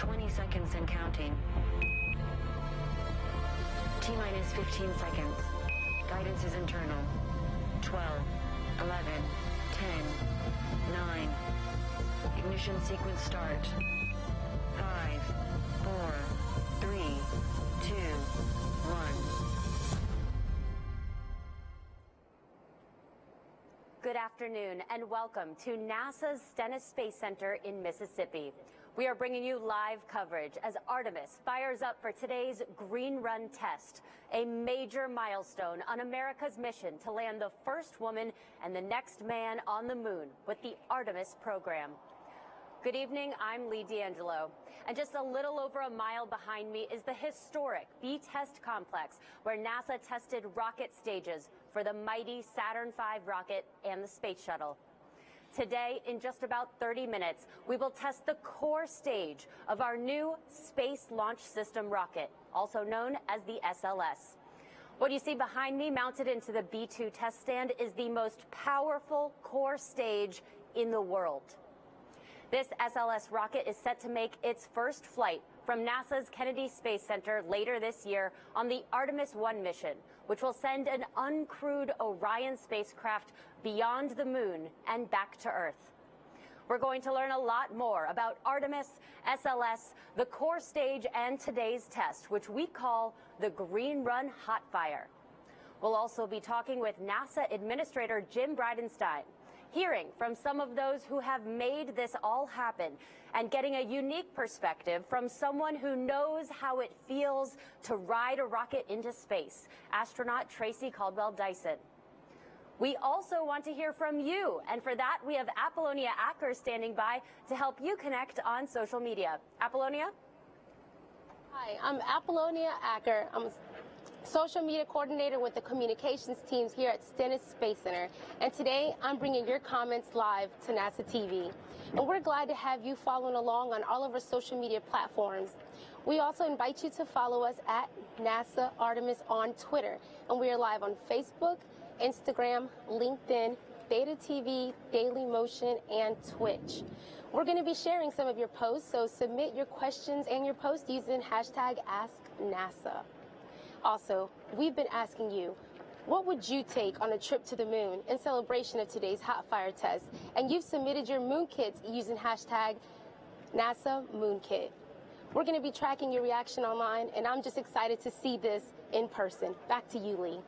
20 seconds and counting. T-minus 15 seconds. Guidance is internal. 12, 11, 10, 9. Ignition sequence start. 5, 4, 3, 2, 1. Good afternoon and welcome to NASA's Stennis Space Center in Mississippi. We are bringing you live coverage as Artemis fires up for today's Green Run test, a major milestone on America's mission to land the first woman and the next man on the moon with the Artemis program. Good evening, I'm Lee D'Angelo, and just a little over a mile behind me is the historic B-Test complex where NASA tested rocket stages for the mighty Saturn V rocket and the space shuttle. Today, in just about 30 minutes, we will test the core stage of our new Space Launch System rocket, also known as the SLS. What you see behind me mounted into the B-2 test stand is the most powerful core stage in the world. This SLS rocket is set to make its first flight from NASA's Kennedy Space Center later this year on the Artemis 1 mission, which will send an uncrewed Orion spacecraft beyond the moon and back to Earth. We're going to learn a lot more about Artemis, SLS, the core stage, and today's test, which we call the Green Run Hot Fire. We'll also be talking with NASA Administrator Jim Bridenstine, hearing from some of those who have made this all happen and getting a unique perspective from someone who knows how it feels to ride a rocket into space, astronaut Tracy Caldwell-Dyson. We also want to hear from you, and for that we have Apollonia Acker standing by to help you connect on social media. Apollonia? Hi, I'm Apollonia Acker. I'm a social media coordinator with the communications teams here at Stennis Space Center. And today I'm bringing your comments live to NASA TV. And we're glad to have you following along on all of our social media platforms. We also invite you to follow us at NASA Artemis on Twitter. And we are live on Facebook, Instagram, LinkedIn, Beta TV, Daily Motion, and Twitch. We're going to be sharing some of your posts, so submit your questions and your posts using hashtag AskNASA. Also, we've been asking you, what would you take on a trip to the moon in celebration of today's hot fire test? And you've submitted your moon kits using hashtag NASA Moon Kit. We're going to be tracking your reaction online, and I'm just excited to see this in person. Back to you, Lee.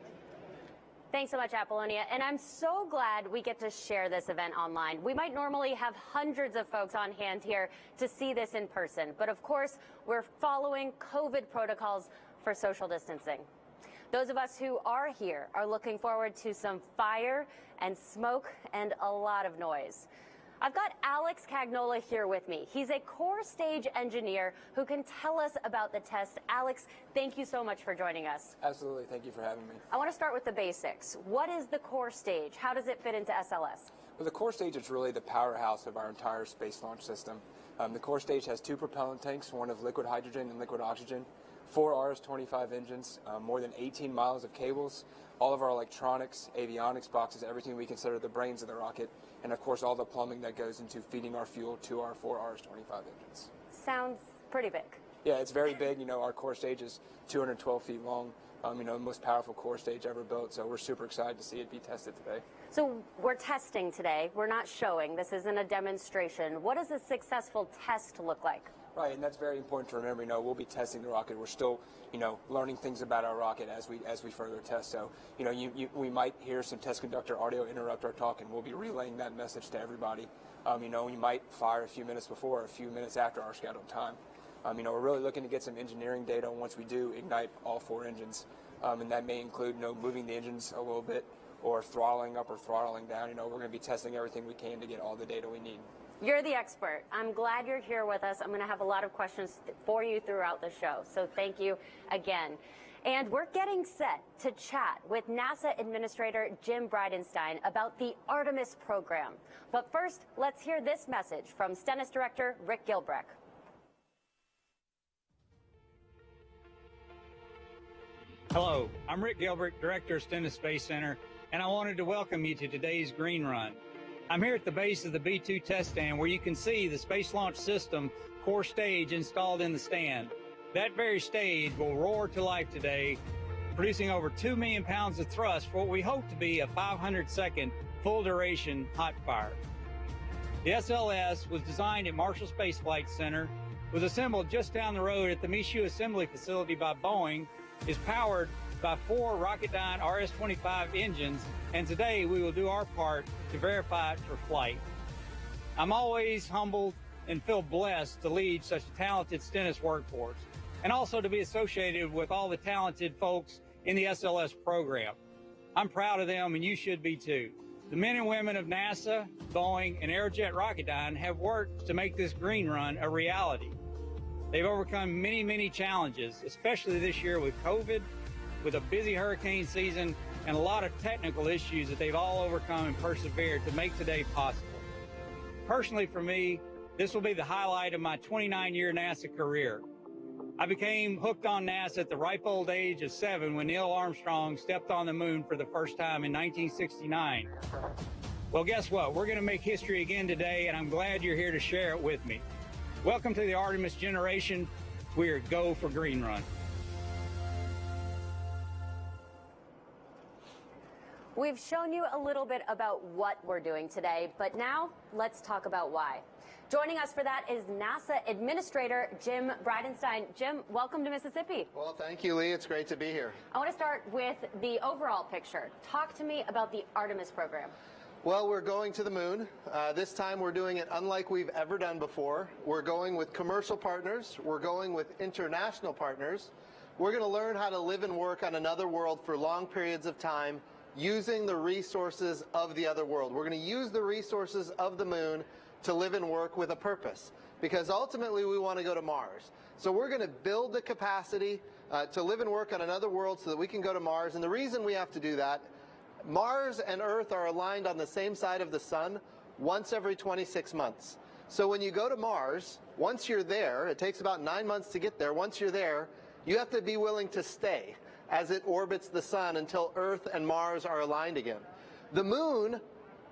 Thanks so much, Apollonia. And I'm so glad we get to share this event online. We might normally have hundreds of folks on hand here to see this in person. But of course, we're following COVID protocols for social distancing. Those of us who are here are looking forward to some fire and smoke and a lot of noise. I've got Alex Cagnola here with me. He's a core stage engineer who can tell us about the test. Alex, thank you so much for joining us. Absolutely. Thank you for having me. I want to start with the basics. What is the core stage? How does it fit into SLS? Well, the core stage is really the powerhouse of our entire space launch system. The core stage has two propellant tanks, one of liquid hydrogen and liquid oxygen, 4 RS-25 engines, more than 18 miles of cables, all of our electronics, avionics boxes, everything we consider the brains of the rocket, and of course all the plumbing that goes into feeding our fuel to our 4 RS-25 engines. Sounds pretty big. Yeah, it's very big. You know, our core stage is 212 feet long. You know, the most powerful core stage ever built, so we're super excited to see it be tested today. So we're testing today. We're not showing. This isn't a demonstration. What does a successful test look like? Right, and that's very important to remember. You know, we'll be testing the rocket. We're still, you know, learning things about our rocket as we further test. So, you know, we might hear some test conductor audio interrupt our talk, and we'll be relaying that message to everybody. You know, we might fire a few minutes before or a few minutes after our scheduled time. You know, we're really looking to get some engineering data once we do ignite all 4 engines, and that may include, you know, moving the engines a little bit or throttling up or throttling down. You know, we're going to be testing everything we can to get all the data we need. You're the expert. I'm glad you're here with us. I'm going to have a lot of questions for you throughout the show, so thank you again. And we're getting set to chat with NASA Administrator Jim Bridenstine about the Artemis program. But first, let's hear this message from Stennis Director Rick Gilbrecht. Hello, I'm Rick Gilbrecht, Director of Stennis Space Center, and I wanted to welcome you to today's Green Run. I'm here at the base of the B-2 test stand where you can see the Space Launch System core stage installed in the stand. That very stage will roar to life today, producing over 2 million pounds of thrust for what we hope to be a 500-second full-duration hot fire. The SLS was designed at Marshall Space Flight Center, was assembled just down the road at the Michoud Assembly Facility by Boeing, is powered by 4 Rocketdyne RS-25 engines, and today we will do our part to verify it for flight. I'm always humbled and feel blessed to lead such a talented Stennis workforce, and also to be associated with all the talented folks in the SLS program. I'm proud of them, and you should be too. The men and women of NASA, Boeing, and Aerojet Rocketdyne have worked to make this green run a reality. They've overcome many, many challenges, especially this year with COVID, with a busy hurricane season, and a lot of technical issues that they've all overcome and persevered to make today possible. Personally, for me, this will be the highlight of my 29-year NASA career. I became hooked on NASA at the ripe old age of 7 when Neil Armstrong stepped on the moon for the first time in 1969. Well, guess what? We're going to make history again today, and I'm glad you're here to share it with me. Welcome to the Artemis generation. We're Go for Green Run. We've shown you a little bit about what we're doing today, but now let's talk about why. Joining us for that is NASA Administrator Jim Bridenstine. Jim, welcome to Mississippi. Well, thank you, Lee. It's great to be here. I want to start with the overall picture. Talk to me about the Artemis program. Well, we're going to the moon. This time we're doing it unlike we've ever done before. We're going with commercial partners. We're going with international partners. We're going to learn how to live and work on another world for long periods of time using the resources of the other world. We're going to use the resources of the moon to live and work with a purpose, because ultimately we want to go to Mars. So we're going to build the capacity to live and work on another world so that we can go to Mars. And the reason we have to do that, Mars and Earth are aligned on the same side of the sun once every 26 months. So when you go to Mars, once you're there, it takes about 9 months to get there. Once you're there, you have to be willing to stay as it orbits the sun until Earth and Mars are aligned again. The moon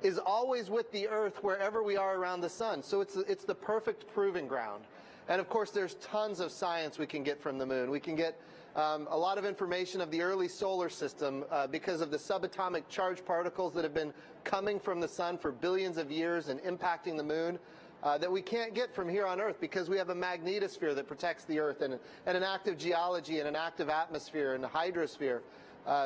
is always with the Earth wherever we are around the sun. So it's the perfect proving ground. And of course, there's tons of science we can get from the moon. We can get a lot of information of the early solar system because of the subatomic charged particles that have been coming from the sun for billions of years and impacting the moon that we can't get from here on Earth because we have a magnetosphere that protects the Earth and an active geology and an active atmosphere and a hydrosphere.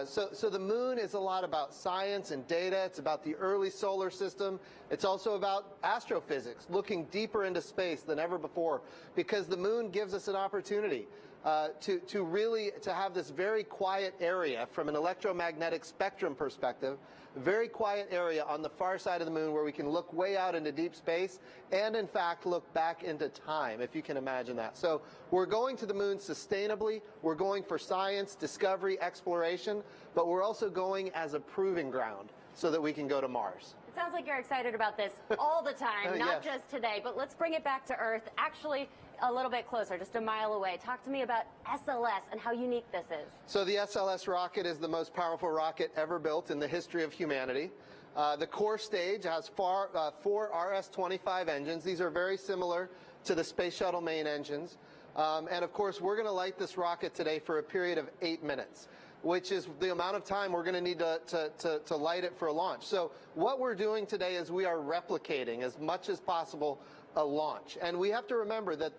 So the moon is a lot about science and data. It's about the early solar system. It's also about astrophysics, looking deeper into space than ever before, because the moon gives us an opportunity to have this very quiet area from an electromagnetic spectrum perspective, very quiet area on the far side of the moon where we can look way out into deep space and, in fact, look back into time, if you can imagine that. So we're going to the moon sustainably. We're going for science, discovery, exploration, but we're also going as a proving ground so that we can go to Mars. It sounds like you're excited about this all the time, not Yes. just today, but let's bring it back to Earth, actually a little bit closer, just a mile away. Talk to me about SLS and how unique this is. So the SLS rocket is the most powerful rocket ever built in the history of humanity. The core stage has 4 RS-25 engines. These are very similar to the Space Shuttle main engines. And of course, we're going to light this rocket today for a period of 8 minutes, which is the amount of time we're going to need to light it for a launch. So what we're doing today is we are replicating as much as possible a launch. And we have to remember that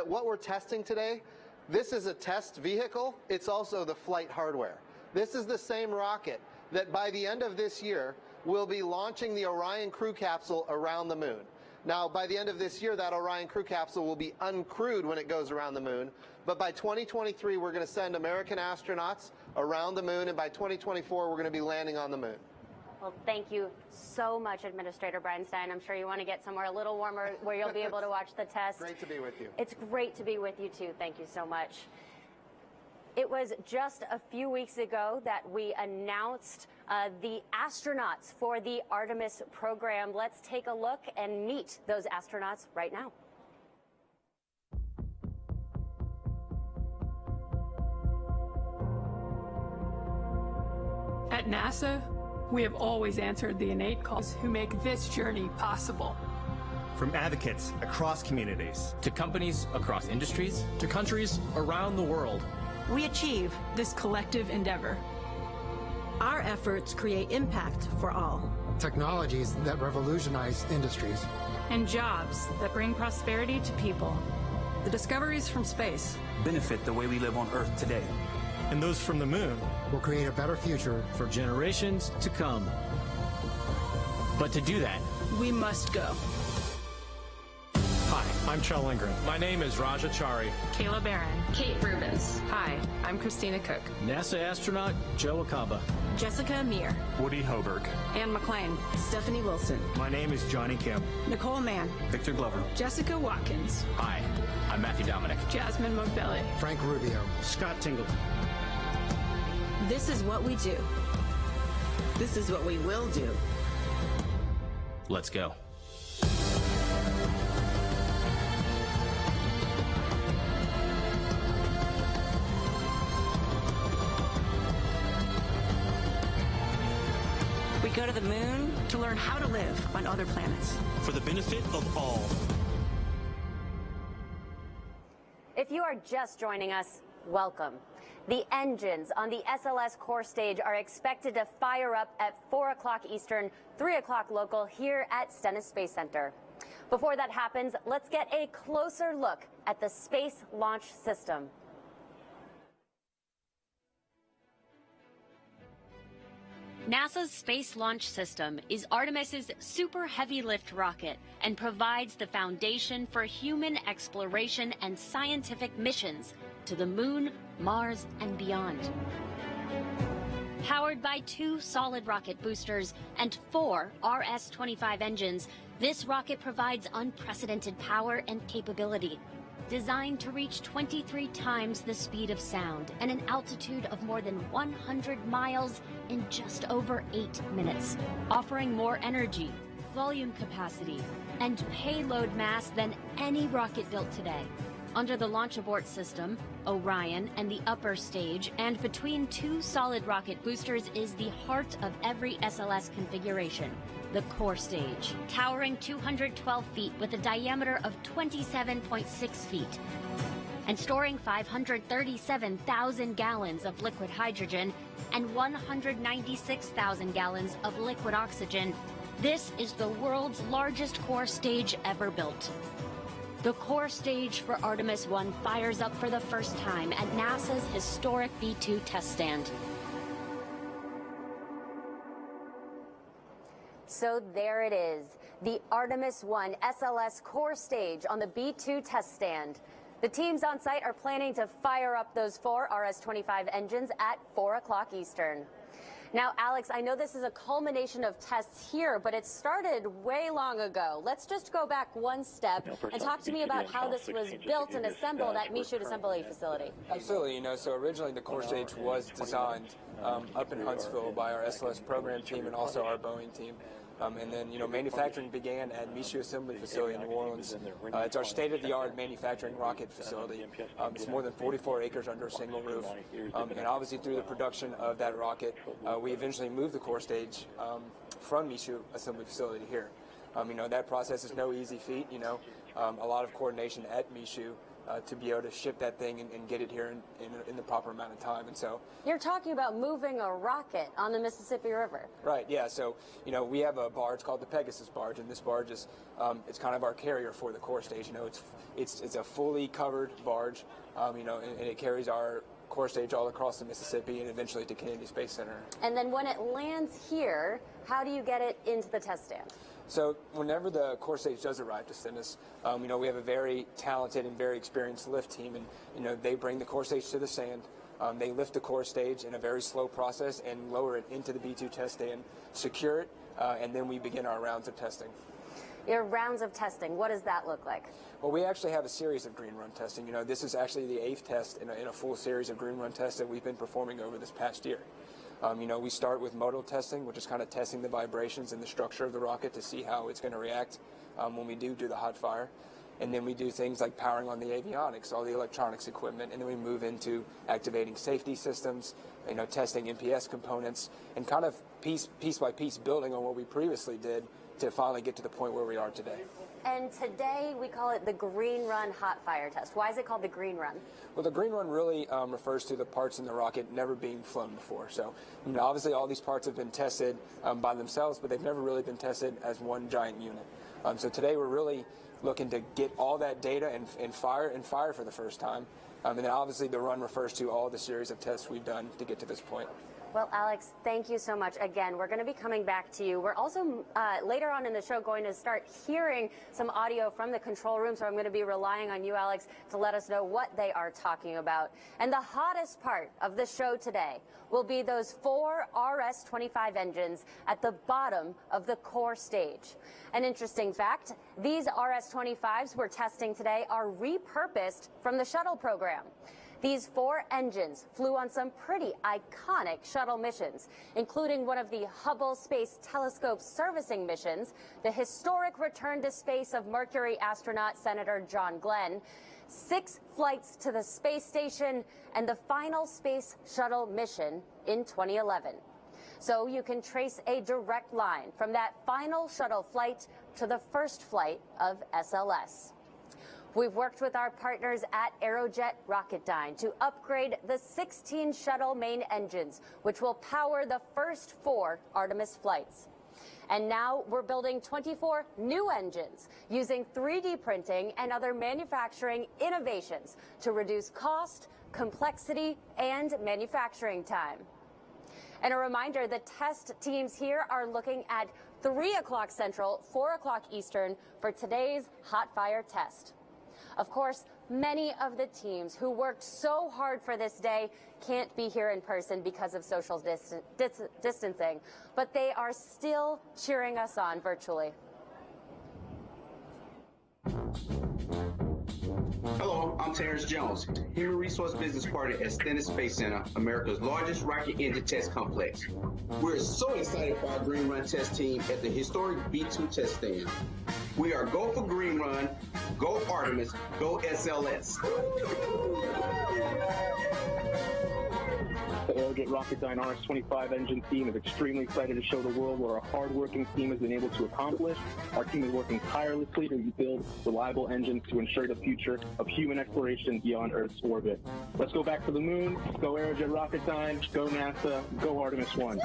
what we're testing today, this is a test vehicle. It's also the flight hardware. This is the same rocket that by the end of this year will be launching the Orion crew capsule around the moon. Now, by the end of this year, that Orion crew capsule will be uncrewed when it goes around the moon. But by 2023, we're going to send American astronauts around the moon, and by 2024, we're going to be landing on the moon. Well, thank you so much, Administrator Bridenstine. I'm sure you want to get somewhere a little warmer where you'll be able to watch the test. Great to be with you. It's great to be with you, too. Thank you so much. It was just a few weeks ago that we announced the astronauts for the Artemis program. Let's take a look and meet those astronauts right now. At NASA, We have always answered the innate calls who make this journey possible. From advocates across communities, to companies across industries, to countries around the world, We achieve this collective endeavor. Our efforts create impact for all. Technologies that revolutionize industries. And jobs that bring prosperity to people. The discoveries from space benefit the way we live on Earth today. And those from the moon will create a better future for generations to come. But to do that, we must go. Hi, I'm Chell Lindgren. My name is Raja Chari. Kayla Barron. Kate Rubens. Hi, I'm Christina Cook. NASA astronaut Joe Acaba. Jessica Amir. Woody Hoberg. Ann McClain. Stephanie Wilson. My name is Johnny Kim. Nicole Mann. Victor Glover. Jessica Watkins. Hi, I'm Matthew Dominic. Jasmine Mogbelli. Frank Rubio. Scott Tingle. This is what we do. This is what we will do. Let's go. We go to the moon to learn how to live on other planets. For the benefit of all. If you are just joining us, welcome. The engines on the SLS core stage are expected to fire up at 4 o'clock Eastern, 3 o'clock local here at Stennis Space Center. Before that happens, let's get a closer look at the Space Launch System. NASA's Space Launch System is Artemis's super heavy lift rocket and provides the foundation for human exploration and scientific missions to the Moon, Mars, and beyond. Powered by 2 solid rocket boosters and 4 RS-25 engines, this rocket provides unprecedented power and capability. Designed to reach 23 times the speed of sound and an altitude of more than 100 miles in just over 8 minutes, offering more energy, volume capacity, and payload mass than any rocket built today. Under the launch abort system, Orion and the upper stage, and between 2 solid rocket boosters is the heart of every SLS configuration, the core stage, towering 212 feet with a diameter of 27.6 feet, and storing 537,000 gallons of liquid hydrogen and 196,000 gallons of liquid oxygen. This is the world's largest core stage ever built. The core stage for Artemis 1 fires up for the first time at NASA's historic B-2 test stand. So there it is, the Artemis 1 SLS core stage on the B-2 test stand. The teams on site are planning to fire up those 4 RS-25 engines at 4 o'clock Eastern. Now, Alex, I know this is a culmination of tests here, but it started way long ago. Let's just go back one step and talk to me about how this was built and assembled at Michoud Assembly Facility. Absolutely. So originally the core stage was designed up in Huntsville by our SLS program team and also our Boeing team. And then, manufacturing began at Michoud Assembly Facility in New Orleans. It's our state-of-the-art manufacturing rocket facility. It's more than 44 acres under a single roof. And obviously through the production of that rocket, we eventually moved the core stage from Michoud Assembly Facility here. That process is no easy feat, a lot of coordination at Michoud. To be able to ship that thing and get it here in the proper amount of time. And so you're talking about moving a rocket on the Mississippi River. Right, yeah. So, we have a barge called the Pegasus barge, and this barge is it's kind of our carrier for the core stage. It's a fully covered barge, and it carries our core stage all across the Mississippi and eventually to Kennedy Space Center. And then when it lands here, how do you get it into the test stand? So whenever the core stage does arrive to Stennis, we have a very talented and very experienced lift team, and they bring the core stage to the sand. They lift the core stage in a very slow process and lower it into the B-2 test stand, secure it, and then we begin our rounds of testing. Your rounds of testing, what does that look like? Well, we actually have a series of green run testing. This is actually the 8th test in a full series of green run tests that we've been performing over this past year. We start with modal testing, which is kind of testing the vibrations and the structure of the rocket to see how it's going to react when we do the hot fire. And then we do things like powering on the avionics, all the electronics equipment, and then we move into activating safety systems, testing NPS components and kind of piece by piece building on what we previously did to finally get to the point where we are today. And today we call it the Green Run Hot Fire Test. Why is it called the Green Run? Well, the Green Run really refers to the parts in the rocket never being flown before. So, obviously all these parts have been tested by themselves, but they've never really been tested as one giant unit. So today we're really looking to get all that data and fire for the first time. And then obviously the run refers to all the series of tests we've done to get to this point. Well, Alex, thank you so much. Again, we're going to be coming back to you. We're also later on in the show going to start hearing some audio from the control room, so I'm going to be relying on you, Alex, to let us know what they are talking about. And the hottest part of the show today will be those 4 RS-25 engines at the bottom of the core stage. An interesting fact, these RS-25s we're testing today are repurposed from the shuttle program. These 4 engines flew on some pretty iconic shuttle missions, including one of the Hubble Space Telescope servicing missions, the historic return to space of Mercury astronaut Senator John Glenn, 6 flights to the space station, and the final space shuttle mission in 2011. So you can trace a direct line from that final shuttle flight to the first flight of SLS. We've worked with our partners at Aerojet Rocketdyne to upgrade the 16 shuttle main engines, which will power the first 4 Artemis flights. And now we're building 24 new engines using 3D printing and other manufacturing innovations to reduce cost, complexity, and manufacturing time. And a reminder, the test teams here are looking at 3 o'clock Central, 4 o'clock Eastern for today's hot fire test. Of course, many of the teams who worked so hard for this day can't be here in person because of social distancing, but they are still cheering us on virtually. Hello, I'm Terrence Jones, Human Resource Business Partner at Stennis Space Center, America's largest rocket engine test complex. We're so excited for our Green Run test team at the historic B2 test stand. We are Go for Green Run, Go Artemis, Go SLS. The Aerojet Rocketdyne RS-25 engine team is extremely excited to show the world what our hard-working team has been able to accomplish. Our team is working tirelessly to build reliable engines to ensure the future of human exploration beyond Earth's orbit. Let's go back to the moon. Go Aerojet Rocketdyne. Go NASA. Go Artemis 1.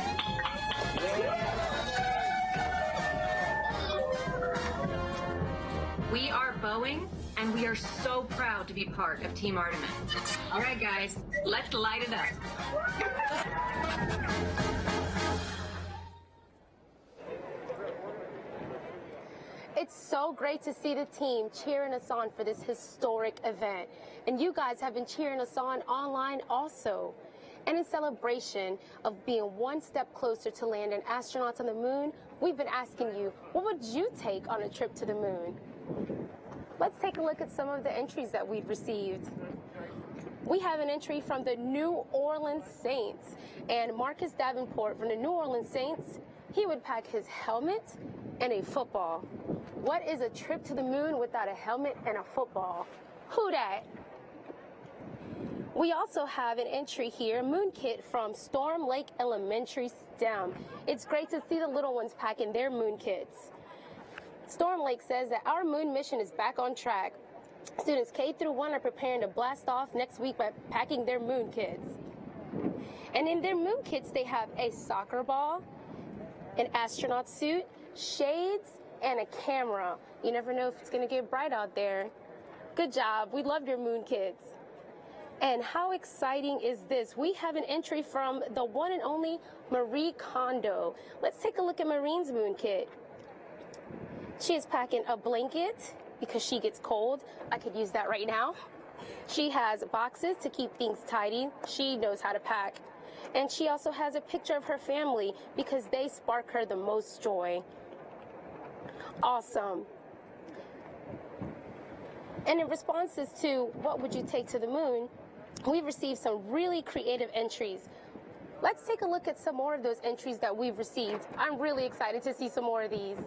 We are Boeing, and we are so proud to be part of Team Artemis. All right, guys, let's light it up. It's so great to see the team cheering us on for this historic event. And you guys have been cheering us on online also. And in celebration of being one step closer to landing astronauts on the moon, we've been asking you, what would you take on a trip to the moon? Let's take a look at some of the entries that we've received. We have an entry from the New Orleans Saints, and Marcus Davenport from the New Orleans Saints, he would pack his helmet and a football. What is a trip to the moon without a helmet and a football? Who dat? We also have an entry here, Moon Kit from Storm Lake Elementary STEM. It's great to see the little ones packing their moon kits. Storm Lake says that our moon mission is back on track. Students K through 1 are preparing to blast off next week by packing their moon kits. And in their moon kits, they have a soccer ball, an astronaut suit, shades, and a camera. You never know if it's going to get bright out there. Good job. We love your moon kits. And how exciting is this? We have an entry from the one and only Marie Kondo. Let's take a look at Marine's moon kit. She is packing a blanket because she gets cold. I could use that right now. She has boxes to keep things tidy. She knows how to pack. And she also has a picture of her family because they spark her the most joy. Awesome. And in responses to what would you take to the moon, we've received some really creative entries. Let's take a look at some more of those entries that we've received. I'm really excited to see some more of these.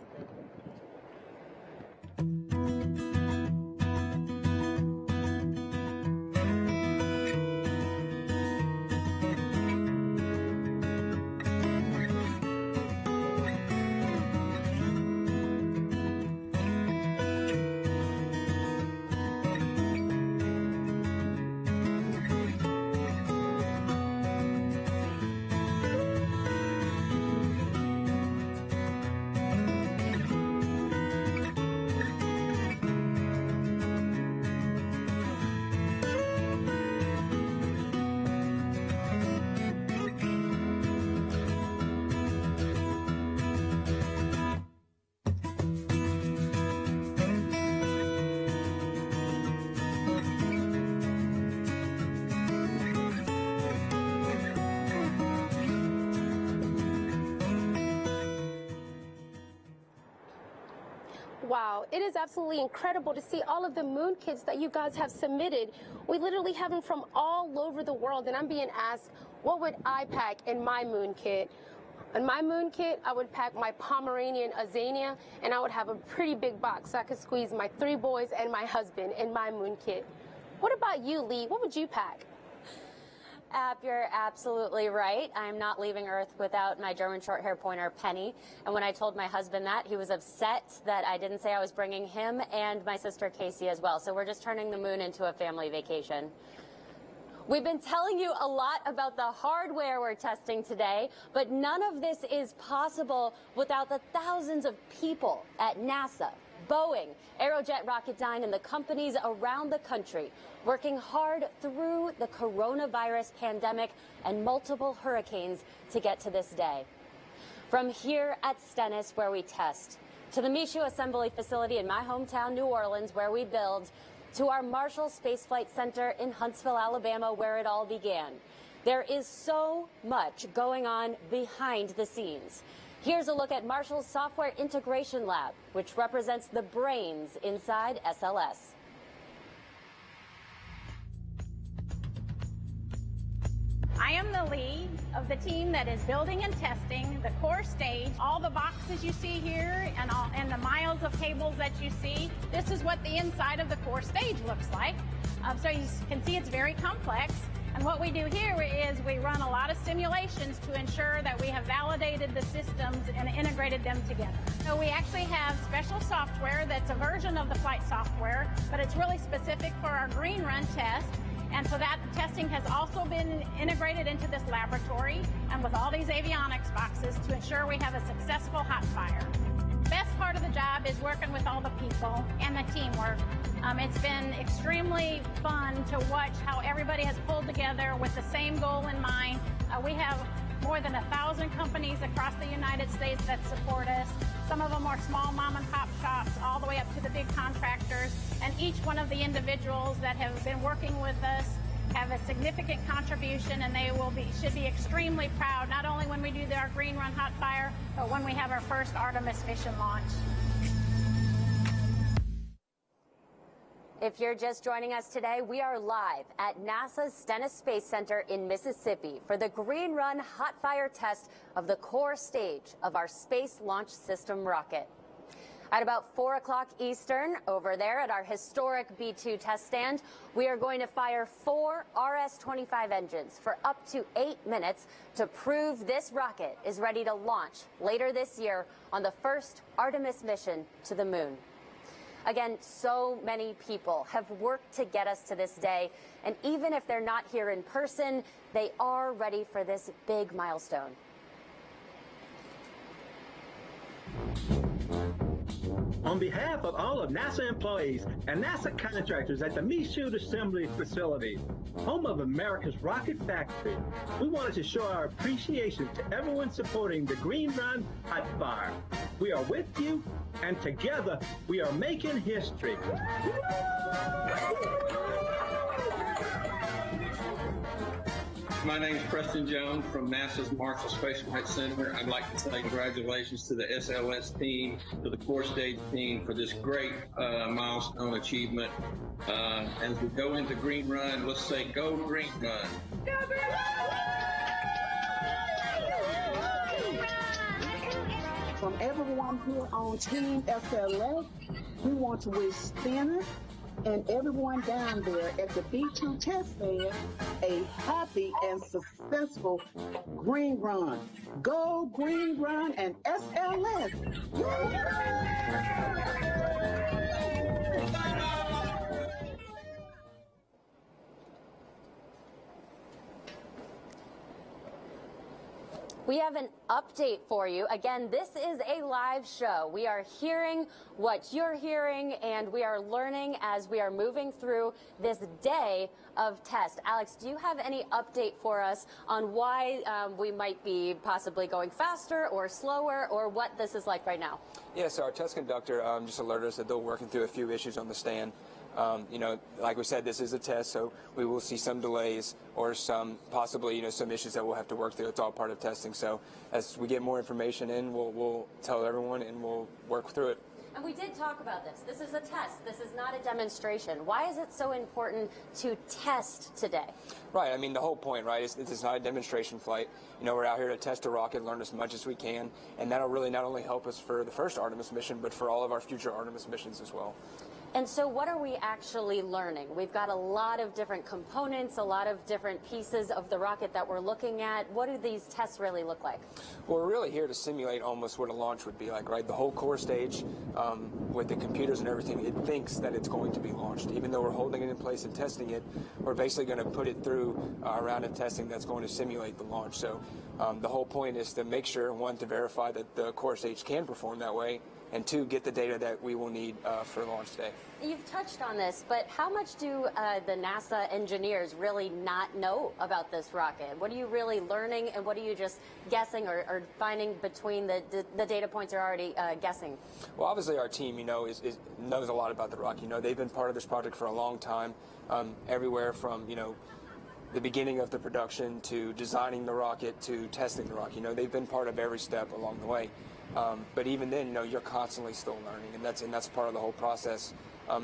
Wow, it is absolutely incredible to see all of the moon kits that you guys have submitted. We literally have them from all over the world, and I'm being asked, what would I pack in my moon kit? In my moon kit, I would pack my Pomeranian Azania, and I would have a pretty big box so I could squeeze my 3 boys and my husband in my moon kit. What about you, Lee? What would you pack? You're absolutely right. I'm not leaving Earth without my German short-hair pointer, Penny. And when I told my husband that, he was upset that I didn't say I was bringing him and my sister Casey as well. So we're just turning the moon into a family vacation. We've been telling you a lot about the hardware we're testing today, but none of this is possible without the thousands of people at NASA, Boeing, Aerojet Rocketdyne, and the companies around the country working hard through the coronavirus pandemic and multiple hurricanes to get to this day. From here at Stennis, where we test, to the Michoud Assembly Facility in my hometown, New Orleans, where we build, to our Marshall Space Flight Center in Huntsville, Alabama, where it all began. There is so much going on behind the scenes. Here's a look at Marshall's Software Integration Lab, which represents the brains inside SLS. I am the lead of the team that is building and testing the core stage. All the boxes you see here and the miles of cables that you see, this is what the inside of the core stage looks like. So you can see it's very complex. And what we do here is we run a lot of simulations to ensure that we have validated the systems and integrated them together. So we actually have special software that's a version of the flight software, but it's really specific for our green run test. And so that testing has also been integrated into this laboratory and with all these avionics boxes to ensure we have a successful hot fire. Best part of the job is working with all the people and the teamwork. It's been extremely fun to watch how everybody has pulled together with the same goal in mind. We have more than 1,000 companies across the United States that support us. Some of them are small mom and pop shops all the way up to the big contractors. And each one of the individuals that have been working with us have a significant contribution, and they should be extremely proud, not only when we do our Green Run Hot Fire, but when we have our first Artemis mission launch. If you're just joining us today, we are live at NASA's Stennis Space Center in Mississippi for the Green Run Hot Fire test of the core stage of our Space Launch System rocket. At about 4 o'clock Eastern, over there at our historic B-2 test stand, we are going to fire 4 RS-25 engines for up to 8 minutes to prove this rocket is ready to launch later this year on the first Artemis mission to the moon. Again, so many people have worked to get us to this day, and even if they're not here in person, they are ready for this big milestone. On behalf of all of NASA employees and NASA contractors at the Michoud Assembly Facility, home of America's rocket factory, we wanted to show our appreciation to everyone supporting the Green Run Hot Fire. We are with you, and together we are making history. My name is Preston Jones from NASA's Marshall Space Flight Center. I'd like to say congratulations to the SLS team, to the core stage team for this great milestone achievement. As we go into Green Run, let's say go Green Run. Go Green Run! From everyone here on Team SLS, we want to wish Stennis and everyone down there at the B-2 test stand a happy and successful Green Run. Go Green Run and SLS! We have an update for you. Again, this is a live show. We are hearing what you're hearing, and we are learning as we are moving through this day of test. Alex, do you have any update for us on why we might be possibly going faster or slower, or what this is like right now? Yeah, so our test conductor just alerted us that they're working through a few issues on the stand. You know, like we said, this is a test, so we will see some delays or some possibly, you know, some issues that we'll have to work through. It's all part of testing. So as we get more information in, we'll tell everyone and we'll work through it. And we did talk about this. This is a test. This is not a demonstration. Why is it so important to test today? Right. I mean, the whole point, right, is it's not a demonstration flight. You know, we're out here to test a rocket, learn as much as we can, and that'll really not only help us for the first Artemis mission, but for all of our future Artemis missions as well. And so what are we actually learning? We've got a lot of different components, a lot of different pieces of the rocket that we're looking at. What do these tests really look like? Well, we're really here to simulate almost what a launch would be like, right? The whole core stage with the computers and everything, it thinks that it's going to be launched. Even though we're holding it in place and testing it, we're basically going to put it through a round of testing that's going to simulate the launch. So the whole point is to make sure, one, to verify that the core stage can perform that way, and two, get the data that we will need for launch day. You've touched on this, but how much do the NASA engineers really not know about this rocket? What are you really learning, and what are you just guessing or finding between the data points you're already guessing? Well, obviously our team, you know, knows a lot about the rocket. You know, they've been part of this project for a long time, everywhere from, you know, the beginning of the production to designing the rocket to testing the rocket. You know, they've been part of every step along the way. But even then, you know, you're constantly still learning, and that's part of the whole process.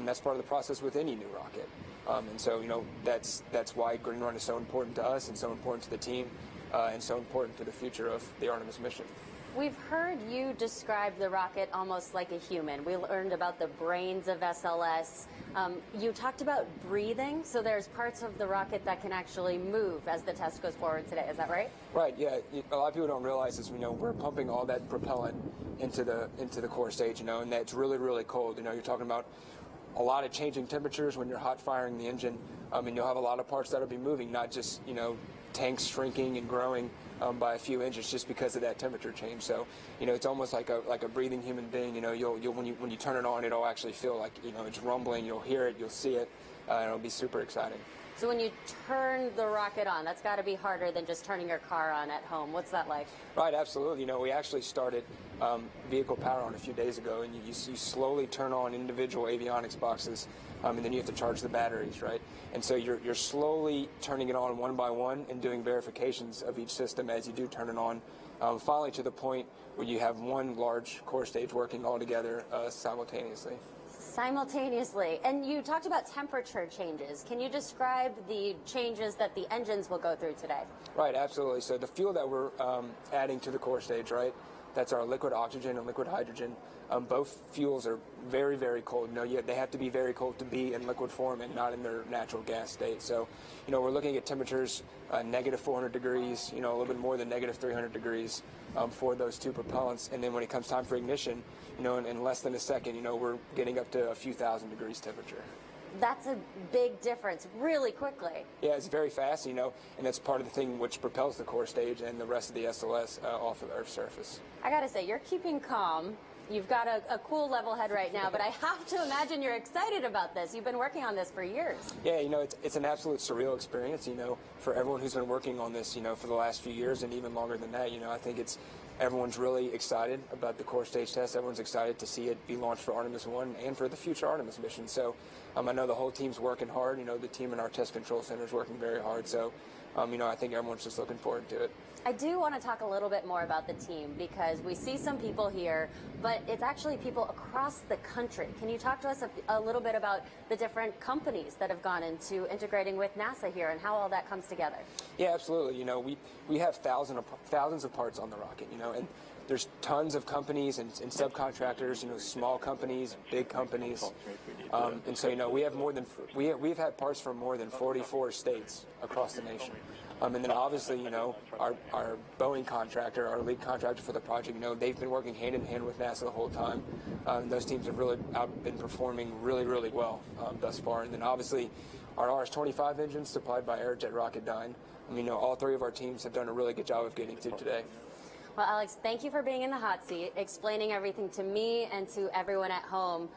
That's part of the process with any new rocket. And so, you know, that's why Green Run is so important to us and so important to the team and so important to the future of the Artemis mission. We've heard you describe the rocket almost like a human. We learned about the brains of SLS. You talked about breathing, so there's parts of the rocket that can actually move as the test goes forward today. Is that right? Right, yeah. A lot of people don't realize this. You know, we're pumping all that propellant into the core stage, you know, and that's really, really cold. You know, you're talking about a lot of changing temperatures when you're hot firing the engine, and you'll have a lot of parts that'll be moving, not just, you know, tanks shrinking and growing by a few inches just because of that temperature change. So, you know, it's almost like a breathing human being. You know, you'll when you turn it on, it'll actually feel like, you know, it's rumbling. You'll hear it, you'll see it, and it'll be super exciting. So when you turn the rocket on, that's got to be harder than just turning your car on at home. What's that like? Right, absolutely. You know, we actually started vehicle power on a few days ago, and you slowly turn on individual avionics boxes, and then you have to charge the batteries, right? And so you're slowly turning it on one by one and doing verifications of each system as you do turn it on, finally to the point where you have one large core stage working all together simultaneously. Simultaneously. And you talked about temperature changes. Can you describe the changes that the engines will go through today? Right, absolutely. So the fuel that we're adding to the core stage, right, that's our liquid oxygen and liquid hydrogen. Both fuels are very, very cold. You know, they have to be very cold to be in liquid form and not in their natural gas state. So, you know, we're looking at temperatures negative 400 degrees, you know, a little bit more than negative 300 degrees for those two propellants. And then when it comes time for ignition, you know, in less than a second, you know, we're getting up to a few thousand degrees temperature. That's a big difference really quickly. Yeah, it's very fast, you know, and that's part of the thing which propels the core stage and the rest of the SLS off of the Earth's surface. I gotta say, you're keeping calm. You've got a cool level head right now, but I have to imagine you're excited about this. You've been working on this for years. Yeah, you know, it's an absolute surreal experience, you know, for everyone who's been working on this, you know, for the last few years and even longer than that. You know, I think everyone's really excited about the core stage test. Everyone's excited to see it be launched for Artemis 1 and for the future Artemis mission. So I know the whole team's working hard. You know, the team in our test control center is working very hard. So, you know, I think everyone's just looking forward to it. I do want to talk a little bit more about the team because we see some people here, but it's actually people across the country. Can you talk to us a little bit about the different companies that have gone into integrating with NASA here and how all that comes together? Yeah, absolutely. You know, we have thousands of parts on the rocket, you know, and there's tons of companies and subcontractors, you know, small companies, big companies. And so, you know, we've had parts from more than 44 states across the nation. And then obviously, you know, our Boeing contractor, our lead contractor for the project, you know, they've been working hand in hand with NASA the whole time. Those teams have really been performing really, really well thus far. And then obviously our RS-25 engines supplied by Aerojet Rocketdyne. I mean, you know, all three of our teams have done a really good job of getting to today. Well, Alex, thank you for being in the hot seat, explaining everything to me and to everyone at home.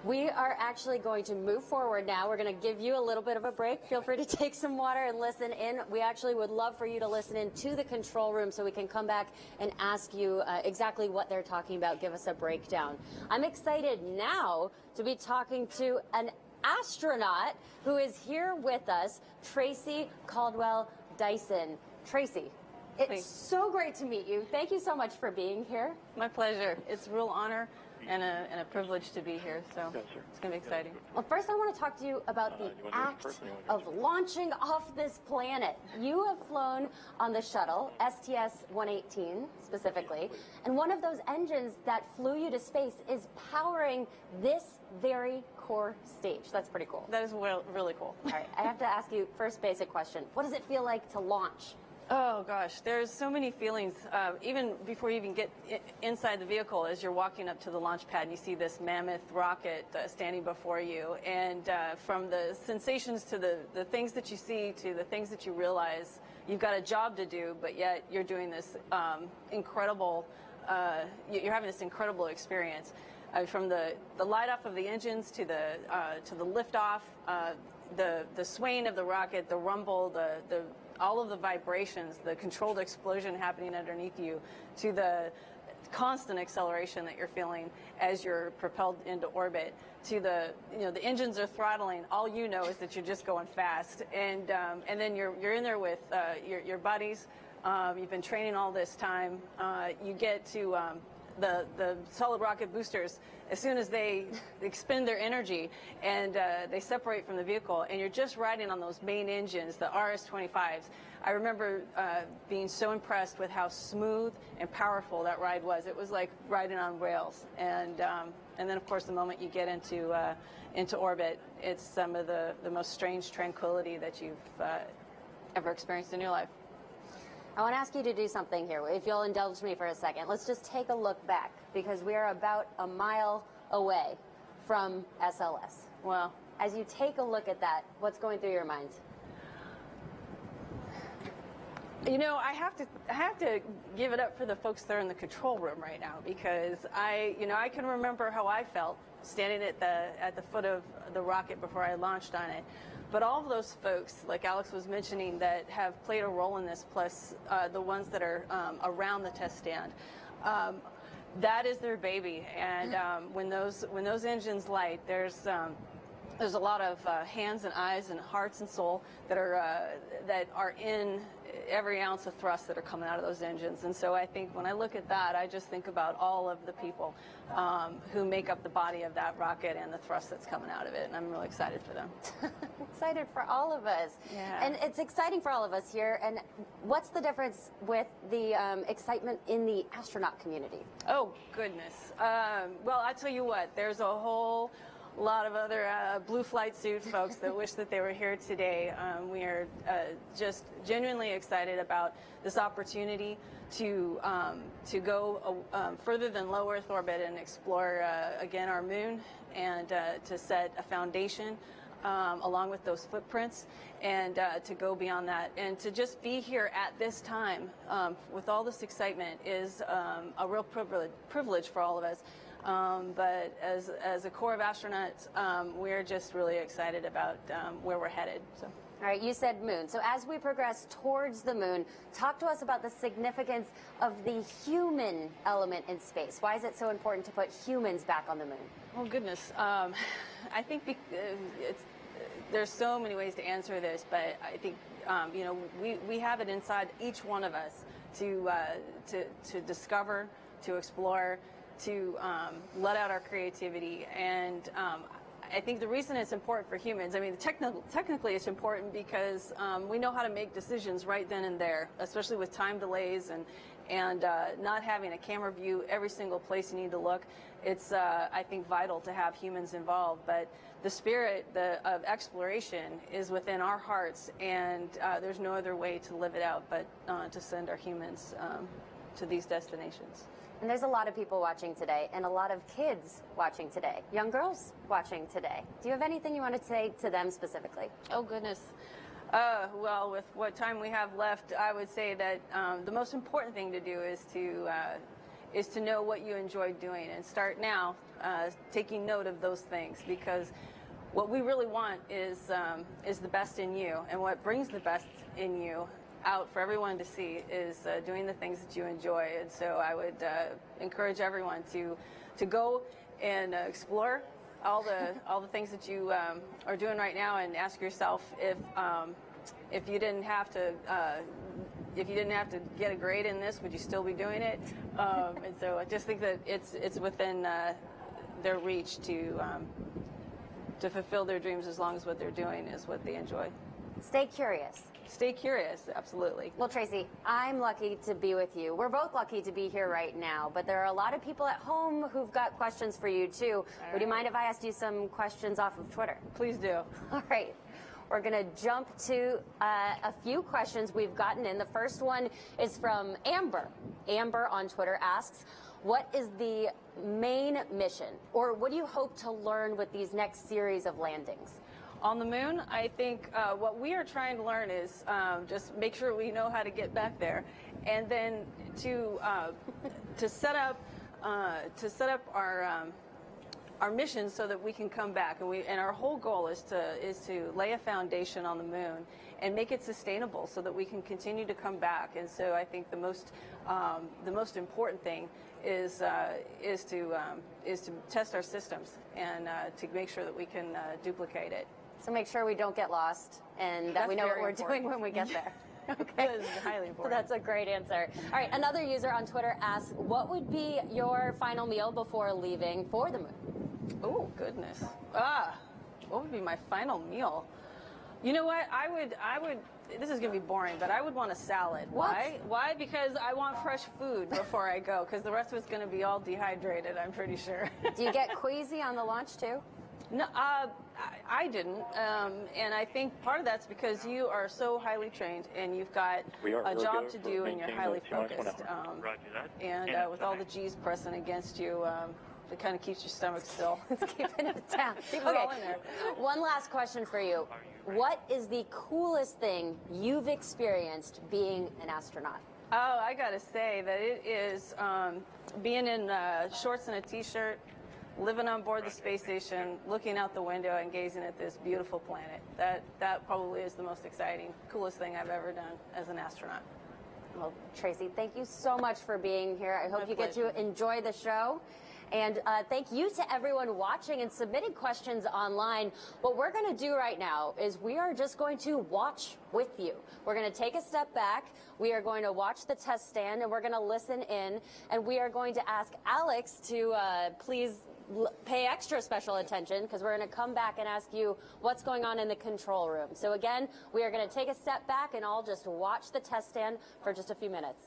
We are actually going to move forward now. We're going to give you a little bit of a break. Feel free to take some water and listen in. We actually would love for you to listen in to the control room so we can come back and ask you exactly what they're talking about. Give us a breakdown. I'm excited now to be talking to an astronaut who is here with us, Tracy Caldwell Dyson. Tracy, it's so great to meet you. Thank you so much for being here. My pleasure. It's a real honor and a privilege to be here. So it's going to be exciting. Well, first I want to talk to you about the act of launching off this planet. You have flown on the shuttle, STS-118 specifically, and one of those engines that flew you to space is powering this very core stage. That's pretty cool. That is really cool. All right, I have to ask you first basic question. What does it feel like to launch? Oh gosh, there's so many feelings. Even before you even get inside the vehicle, as you're walking up to the launch pad, and you see this mammoth rocket standing before you, and from the sensations to the things that you see to the things that you realize, you've got a job to do, but yet you're doing this incredible. You're having this incredible experience. From the light off of the engines to the lift off, the swaying of the rocket, the rumble, all of the vibrations, the controlled explosion happening underneath you, to the constant acceleration that you're feeling as you're propelled into orbit, to the engines are throttling. All you know is that you're just going fast, and then you're in there with your buddies. You've been training all this time. You get to the solid rocket boosters. As soon as they expend their energy and they separate from the vehicle, and you're just riding on those main engines, the RS-25s. I remember being so impressed with how smooth and powerful that ride was. It was like riding on rails. And then, of course, the moment you get into orbit, it's some of the most strange tranquility that you've ever experienced in your life. I want to ask you to do something here. If you'll indulge me for a second, let's just take a look back, because we are about a mile away from SLS. Well, as you take a look at that, what's going through your mind? You know, I have to give it up for the folks that are in the control room right now, because I can remember how I felt standing at the foot of the rocket before I launched on it. But all of those folks, like Alex was mentioning, that have played a role in this, plus the ones that are around the test stand, that is their baby. And when those engines light, there's a lot of hands and eyes and hearts and soul that are in every ounce of thrust that are coming out of those engines. And so I think when I look at that, I just think about all of the people who make up the body of that rocket and the thrust that's coming out of it. And I'm really excited for them. Excited for all of us. Yeah. And it's exciting for all of us here. And what's the difference with the excitement in the astronaut community? Oh, goodness. Well, I tell you what, there's a whole lot of other blue flight suit folks that wish that they were here today. We are just genuinely excited about this opportunity to go further than low Earth orbit and explore again our moon, and to set a foundation along with those footprints, and to go beyond that, and to just be here at this time with all this excitement is a real privilege for all of us. But as a corps of astronauts, we're just really excited about where we're headed. So. All right, you said moon. So as we progress towards the moon, talk to us about the significance of the human element in space. Why is it so important to put humans back on the moon? Oh, goodness. I think there's so many ways to answer this, but I think we have it inside each one of us to discover, to explore, to let out our creativity. And I think the reason it's important for humans, I mean, technically it's important because we know how to make decisions right then and there, especially with time delays and not having a camera view every single place you need to look. It's, I think, vital to have humans involved. But the spirit of exploration is within our hearts, and there's no other way to live it out but to send our humans to these destinations. And there's a lot of people watching today, and a lot of kids watching today, young girls watching today. Do you have anything you want to say to them specifically? Oh, goodness. Well, with what time we have left, I would say that the most important thing to do is to know what you enjoy doing, and start now taking note of those things, because what we really want is the best in you, and what brings the best in you out for everyone to see is doing the things that you enjoy. And so I would encourage everyone to go and explore all the things that you are doing right now, and ask yourself if you didn't have to get a grade in this, would you still be doing it? And so I just think that it's within their reach to fulfill their dreams, as long as what they're doing is what they enjoy. Stay curious. Stay curious, absolutely. Well, Tracy, I'm lucky to be with you. We're both lucky to be here right now, but there are a lot of people at home who've got questions for you, too. Would you mind if I asked you some questions off of Twitter? Please do. All right. We're going to jump to a few questions we've gotten in. The first one is from Amber. Amber on Twitter asks, what is the main mission, or what do you hope to learn with these next series of landings? On the moon, I think what we are trying to learn is just make sure we know how to get back there, and then to set up our mission so that we can come back. And our whole goal is to lay a foundation on the moon and make it sustainable so that we can continue to come back. And so I think the most important thing is to test our systems and to make sure that we can duplicate it. So make sure we don't get lost and that we know what we're doing when we get there. Okay. That is highly important. That's a great answer. All right, another user on Twitter asks, what would be your final meal before leaving for the moon? Oh, goodness. What would be my final meal? You know what? I would, this is going to be boring, but I would want a salad. What? Why? Because I want fresh food before I go, because the rest of it's going to be all dehydrated, I'm pretty sure. Do you get queasy on the launch, too? No, I didn't, and I think part of that's because you are so highly trained and you've got a job to do and you're highly focused. And with all the G's pressing against you, it kind of keeps your stomach still. It's keeping it down. Keep it all in there. One last question for you. What is the coolest thing you've experienced being an astronaut? Oh, I got to say that it is being in shorts and a T-shirt, living on board the space station, looking out the window and gazing at this beautiful planet. That probably is the most exciting, coolest thing I've ever done as an astronaut. Well, Tracy, thank you so much for being here. I hope you get to enjoy the show. And thank you to everyone watching and submitting questions online. What we're going to do right now is we are just going to watch with you. We're going to take a step back. We are going to watch the test stand, and we're going to listen in. And we are going to ask Alex to please pay extra special attention, because we're going to come back and ask you what's going on in the control room. So again, we are going to take a step back and all just watch the test stand for just a few minutes.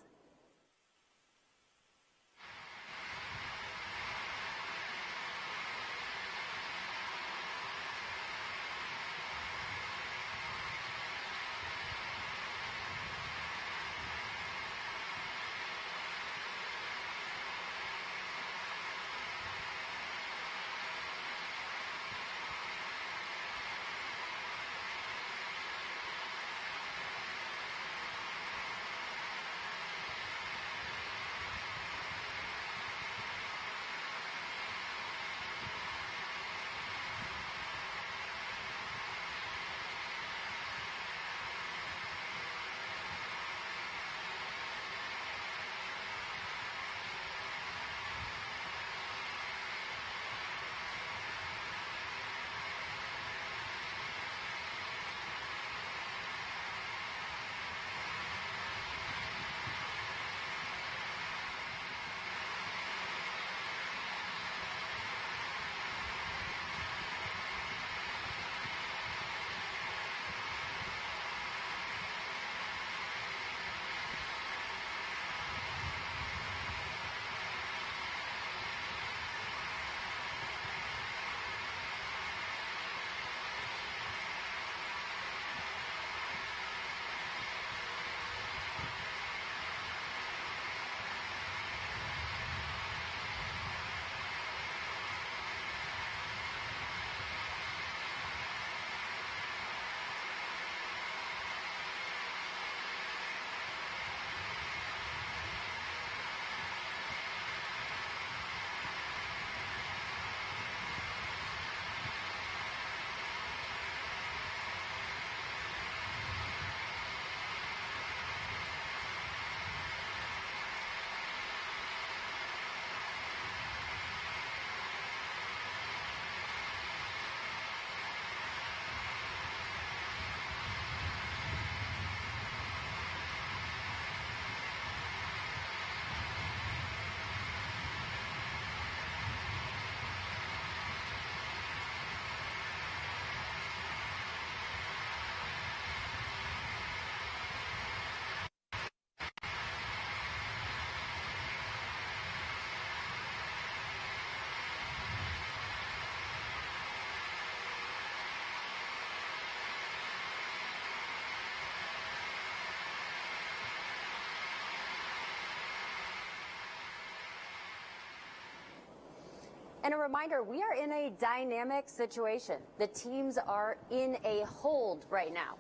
And a reminder, we are in a dynamic situation. The teams are in a hold right now.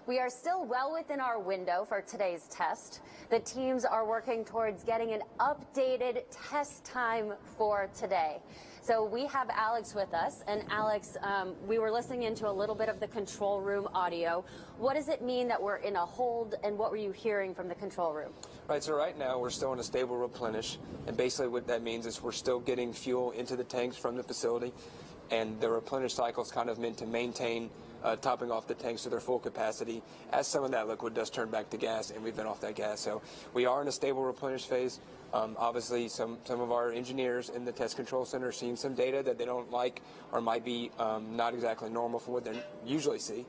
We are still well within our window for today's test. The teams are working towards getting an updated test time for today. So we have Alex with us, and Alex, we were listening into a little bit of the control room audio. What does it mean that we're in a hold, and what were you hearing from the control room? Right, so right now we're still in a stable replenish, and basically what that means is we're still getting fuel into the tanks from the facility, and the replenish cycle is kind of meant to maintain topping off the tanks to their full capacity as some of that liquid does turn back to gas, and we've been off that gas. So we are in a stable replenish phase. Obviously, some of our engineers in the test control center are seeing some data that they don't like or might be not exactly normal from what they usually see.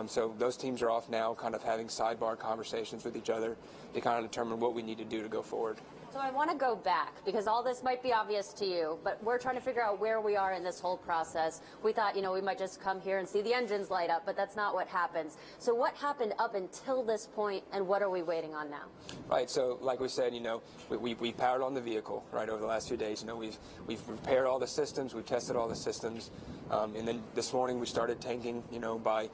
So those teams are off now, kind of having sidebar conversations with each other to kind of determine what we need to do to go forward. So I want to go back, because all this might be obvious to you, but we're trying to figure out where we are in this whole process. We thought, we might just come here and see the engines light up, but that's not what happens. So what happened up until this point, and what are we waiting on now? Right, so like we said, we've powered on the vehicle, right, over the last few days. We've repaired all the systems, we've tested all the systems, and then this morning we started tanking, by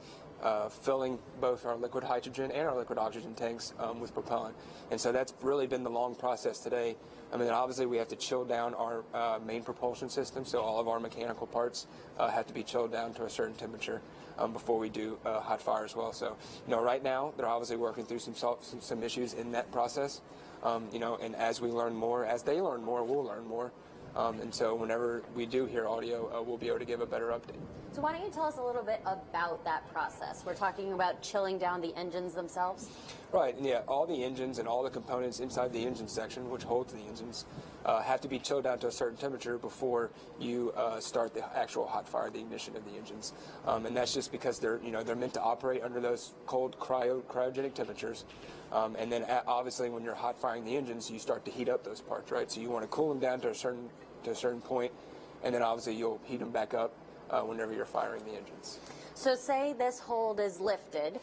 filling both our liquid hydrogen and our liquid oxygen tanks with propellant. And so that's really been the long process today. I mean, obviously we have to chill down our main propulsion system, so all of our mechanical parts have to be chilled down to a certain temperature before we do hot fire as well. So, right now they're obviously working through some issues in that process. And as we learn more, as they learn more, we'll learn more. And so whenever we do hear audio, we'll be able to give a better update. So why don't you tell us a little bit about that process? We're talking about chilling down the engines themselves. Right, and yeah, all the engines and all the components inside the engine section, which holds the engines, have to be chilled down to a certain temperature before you start the actual hot fire, the ignition of the engines. And that's just because they're meant to operate under those cold cryogenic temperatures. And then obviously when you're hot firing the engines, you start to heat up those parts, right? So you want to cool them down to a certain point, and then obviously you'll heat them back up whenever you're firing the engines. So say this hold is lifted,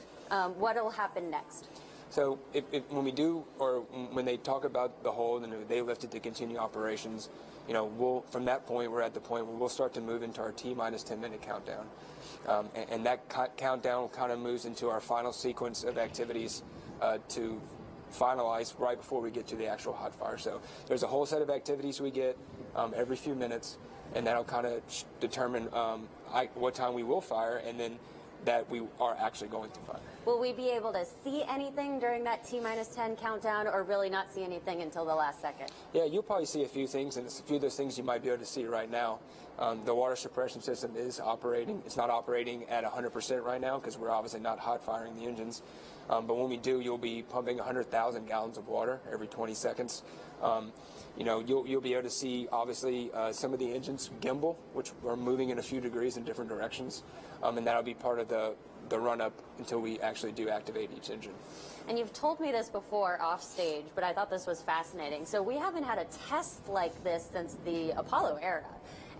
what will happen next? So when we do, or when they talk about the hold and they lift it to continue operations, from that point, we're at the point where we'll start to move into our T-minus 10-minute countdown. And that countdown kind of moves into our final sequence of activities to finalize right before we get to the actual hot fire. So there's a whole set of activities we get every few minutes, and that'll kind of determine what time we will fire, and then that we are actually going to fire. Will we be able to see anything during that T-minus 10 countdown, or really not see anything until the last second? Yeah, you'll probably see a few things, and a few of those things you might be able to see right now. The water suppression system is operating. It's not operating at 100% right now because we're obviously not hot firing the engines. But when we do, you'll be pumping 100,000 gallons of water every 20 seconds. You'll be able to see, obviously, some of the engines gimbal, which are moving in a few degrees in different directions. And that'll be part of the run-up until we actually do activate each engine. And you've told me this before off stage, but I thought this was fascinating. So we haven't had a test like this since the Apollo era.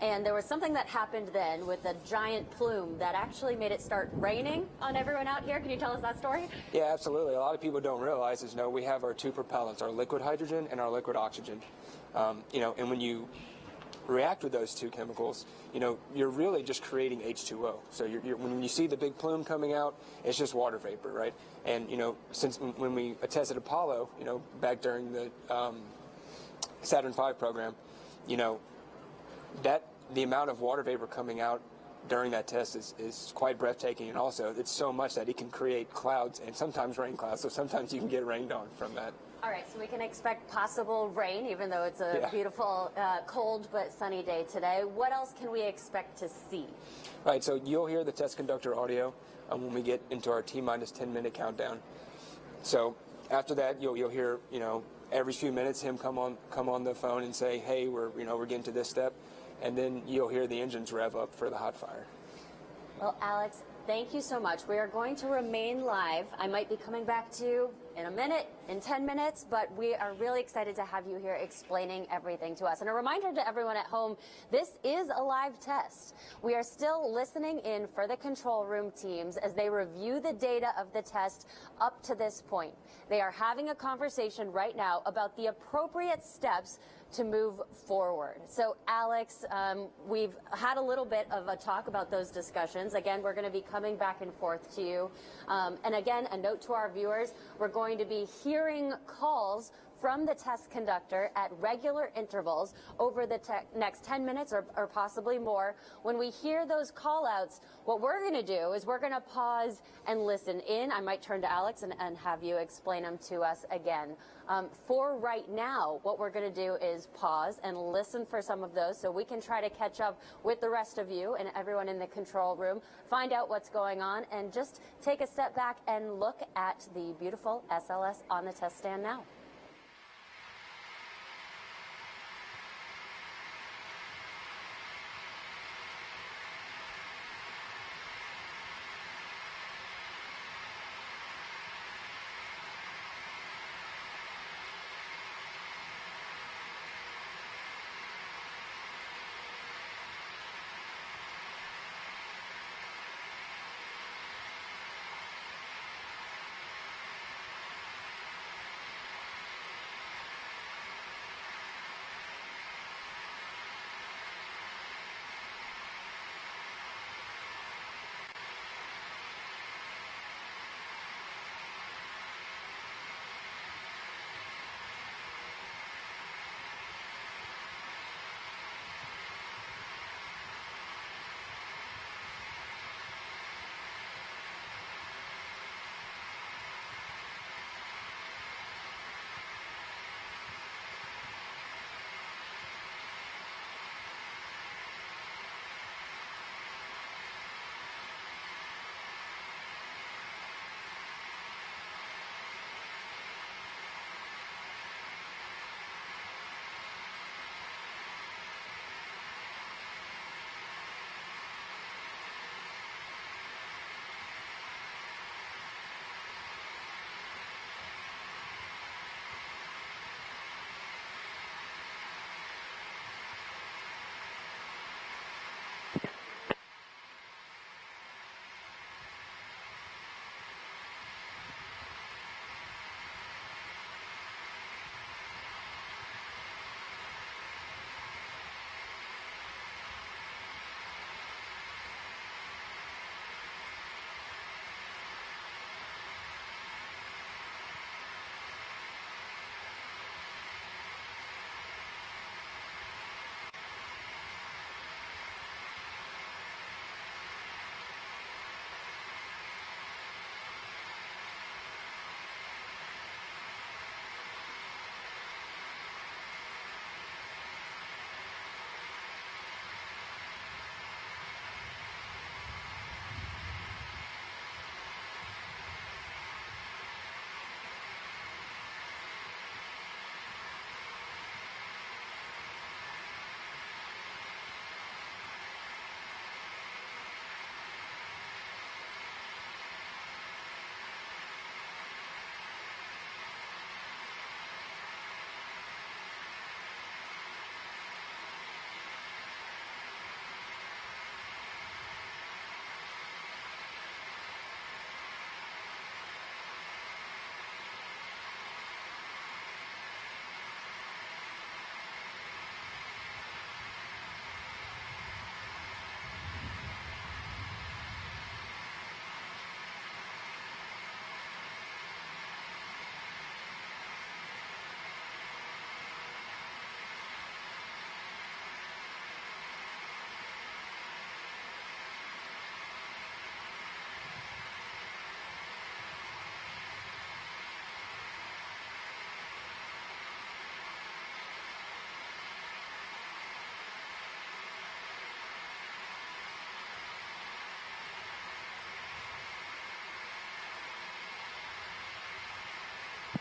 And there was something that happened then with a giant plume that actually made it start raining on everyone out here. Can you tell us that story? Yeah, absolutely. A lot of people don't realize is, we have our two propellants, our liquid hydrogen and our liquid oxygen. And when you react with those two chemicals, you're really just creating H2O. So when you see the big plume coming out, it's just water vapor, right? And, since when we tested Apollo, back during the Saturn V program, the amount of water vapor coming out during that test is quite breathtaking, and also it's so much that it can create clouds and sometimes rain clouds, so sometimes you can get rained on from that. All right, so we can expect possible rain, even though it's a beautiful, cold but sunny day today. What else can we expect to see? Right, so you'll hear the test conductor audio when we get into our T-minus 10-minute countdown. So after that, you'll hear, every few minutes him come on the phone and say, hey, we're getting to this step. And then you'll hear the engines rev up for the hot fire. Well, Alex, thank you so much. We are going to remain live. I might be coming back to you in a minute, in 10 minutes, but we are really excited to have you here explaining everything to us. And a reminder to everyone at home, this is a live test. We are still listening in for the control room teams as they review the data of the test up to this point. They are having a conversation right now about the appropriate steps to move forward. So, Alex, we've had a little bit of a talk about those discussions. Again, we're going to be coming back and forth to you. And again, a note to our viewers, we're going to be hearing calls from the test conductor at regular intervals over the next 10 minutes or possibly more. When we hear those call outs, what we're going to do is we're going to pause and listen in. I might turn to Alex and have you explain them to us again. For right now, what we're going to do is pause and listen for some of those so we can try to catch up with the rest of you and everyone in the control room, find out what's going on, and just take a step back and look at the beautiful SLS on the test stand now.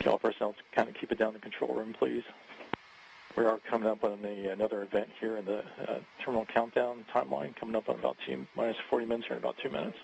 All personnel to kind of keep it down in the control room, please. We are coming up on another event here in the terminal countdown timeline, coming up on about T-minus 40 minutes or in about 2 minutes.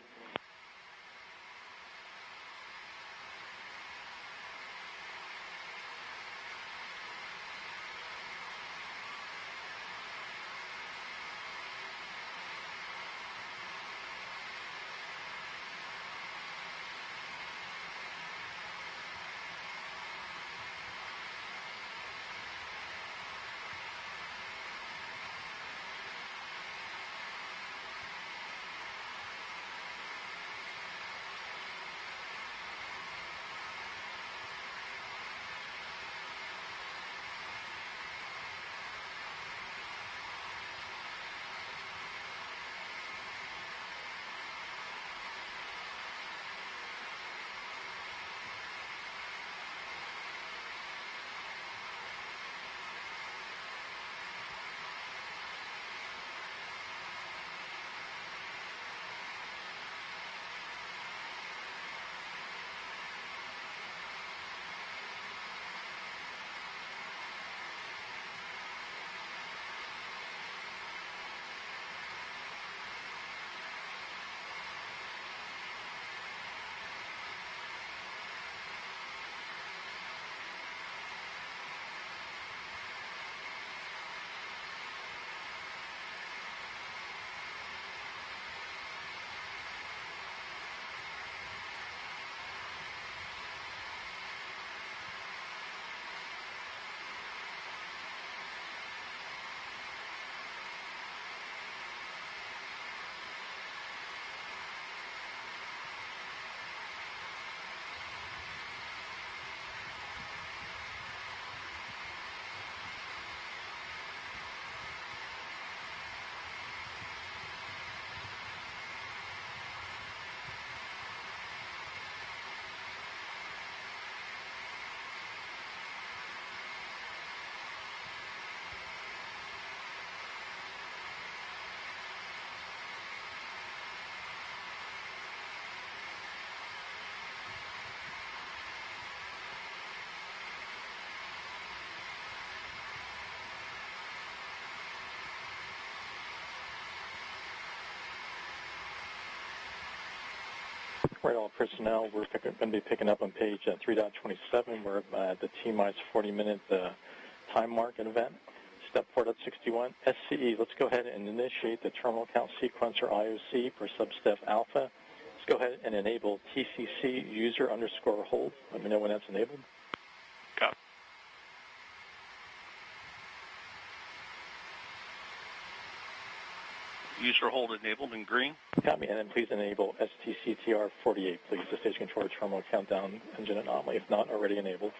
Right, all personnel, we're going to be picking up on page 3.27. We're at the T-minus 40-minute time mark event. Step 4.61, SCE. Let's go ahead and initiate the terminal count sequencer IOC for substep alpha. Let's go ahead and enable TCC user underscore hold. Let me know when that's enabled. Copy. User hold enabled in green. Copy, and then please enable STCTR 48, please, the stage controller terminal countdown engine anomaly, if not already enabled.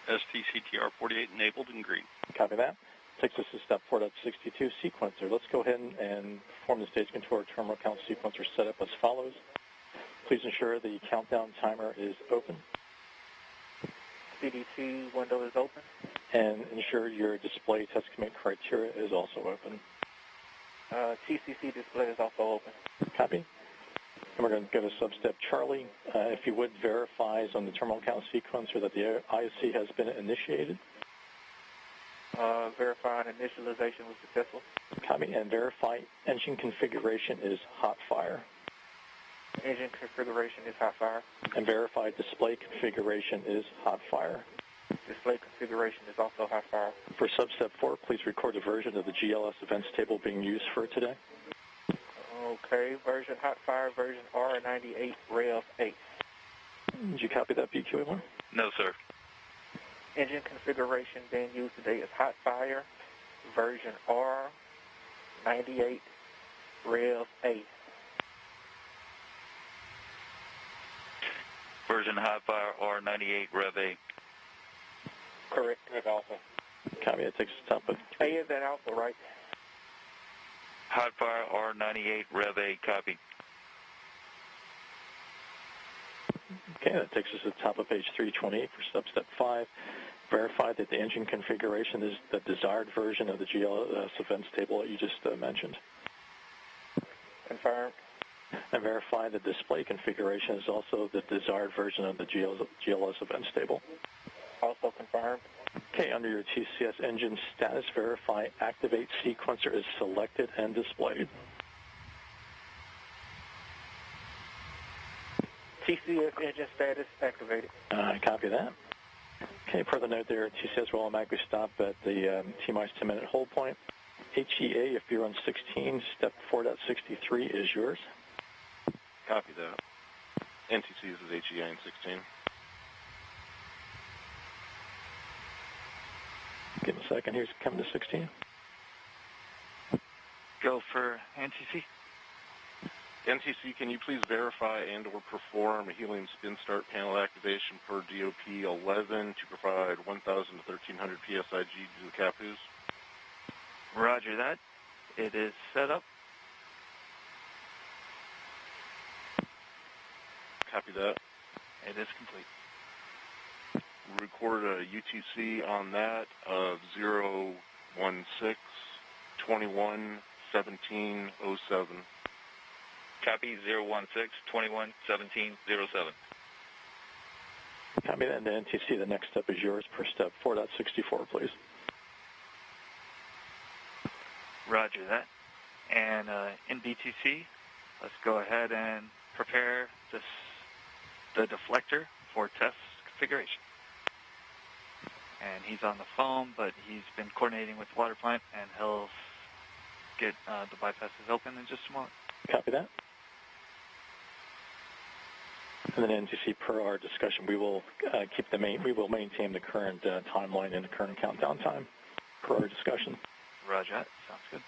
STCTR 48 enabled in green. Copy that. Takes us to step 4.62, sequencer. Let's go ahead and perform the stage controller terminal count sequencer setup as follows. Please ensure the countdown timer is open. CDT window is open. And ensure your display test commit criteria is also open. TCC display is also open. Copy. And we're going to go to substep Charlie. If you would, verifies on the terminal count sequencer that the IOC has been initiated. Verifying initialization was successful. Copy, and verify engine configuration is hot fire. Engine configuration is hot fire. And verify display configuration is hot fire. Display configuration is also hot fire. For substep 4, please record the version of the GLS events table being used for today. Okay, version hot fire, version R98 Rev 8. Did you copy that, BQA1? No, sir. Engine configuration being used today is hot fire, version R98 Rev 8. Version hot fire R98 Rev 8. Correct, Rev Alpha. Copy, it takes the top of... A is that Alpha, right? Hot fire R98 Rev 8, copy. Okay, that takes us to the top of page 328 for substep 5. Verify that the engine configuration is the desired version of the GLS events table that you just mentioned. Confirmed. And verify the display configuration is also the desired version of the GLS events table. Also confirmed. Okay, under your TCS engine status, verify activate sequencer is selected and displayed. TCS engine status activated. Copy that. Okay, per the note there, TCS will automatically stop at the T-minus 10-minute hold point. HEA, if you're on 16, step 4.63 is yours. Copy that. NTCs is HEA in 16. Give me a second. Here's coming to 16. Go for NTC. NTC, can you please verify and or perform a helium spin start panel activation per DOP 11 to provide 1,000 to 1,300 PSIG to the CAPUs? Roger that. It is set up. Copy that. It is complete. Record a UTC on that of 016 21 17 07. Copy 016 21 17 07. Copy that, and the NTC, the next step is yours per step 4.64, please. Roger that. And in BTC, let's go ahead and prepare the deflector for test configuration. And he's on the phone, but he's been coordinating with the water plant, and he'll get the bypasses open in just a moment. Copy that. And then NTC, per our discussion, we will we will maintain the current timeline and the current countdown time per our discussion. Roger that. Sounds good.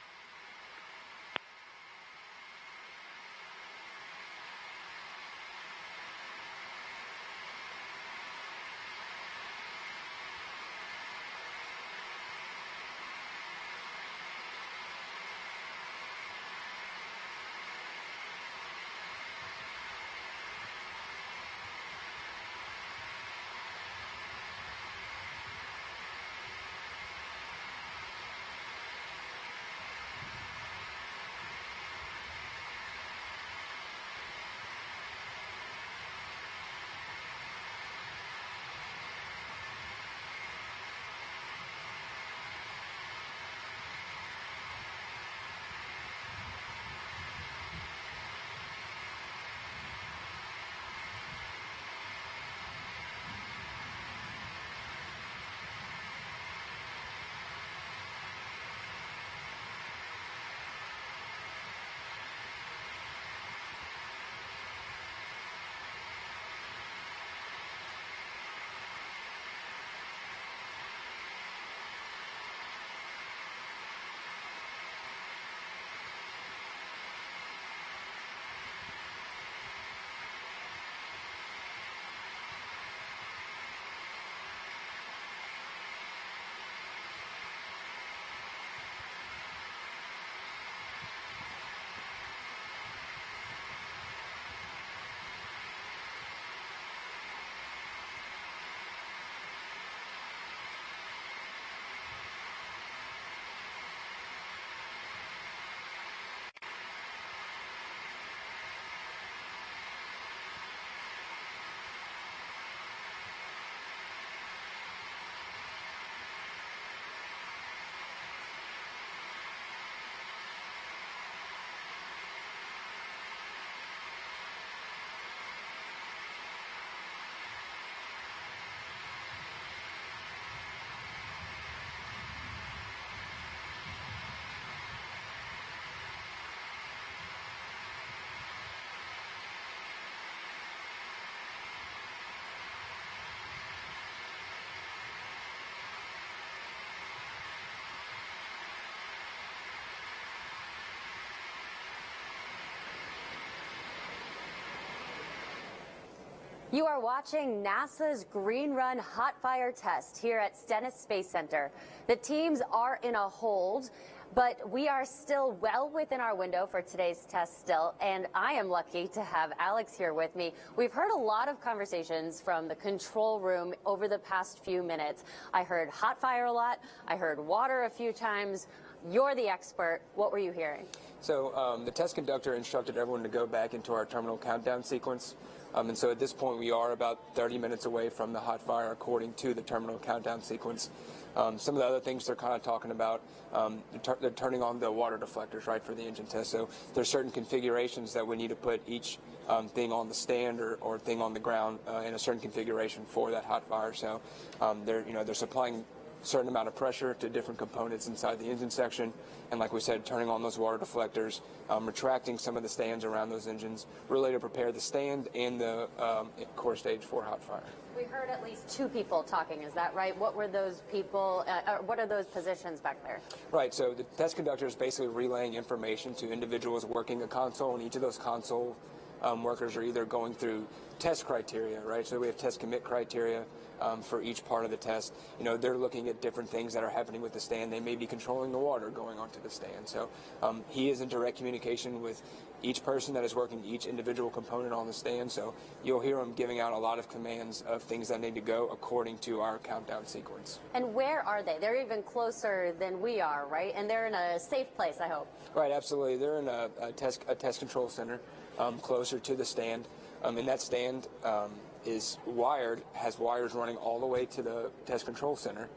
You are watching NASA's Green Run Hot Fire test here at Stennis Space Center. The teams are in a hold, but we are still well within our window for today's test still, and I am lucky to have Alex here with me. We've heard a lot of conversations from the control room over the past few minutes. I heard hot fire a lot. I heard water a few times. You're the expert. What were you hearing? So the test conductor instructed everyone to go back into our terminal countdown sequence. And so at this point, we are about 30 minutes away from the hot fire according to the terminal countdown sequence. Some of the other things they're kind of talking about, they're turning on the water deflectors, right, for the engine test. So there's certain configurations that we need to put each thing on the stand or thing on the ground in a certain configuration for that hot fire. So they're supplying certain amount of pressure to different components inside the engine section, and like we said, turning on those water deflectors, retracting some of the stands around those engines, really to prepare the stand and the core stage for hot fire. We heard at least two people talking, is that right? What were those people, what are those positions back there? Right, so the test conductor is basically relaying information to individuals working a console, and each of those console workers are either going through test criteria, right? So we have test commit criteria for each part of the test. They're looking at different things that are happening with the stand. They may be controlling the water going onto the stand. So he is in direct communication with each person that is working each individual component on the stand. So you'll hear him giving out a lot of commands of things that need to go according to our countdown sequence. And where are they? They're even closer than we are, right? And they're in a safe place, I hope. Right, absolutely. They're in a test control center closer to the stand. And that stand is wired, has wires running all the way to the test control center.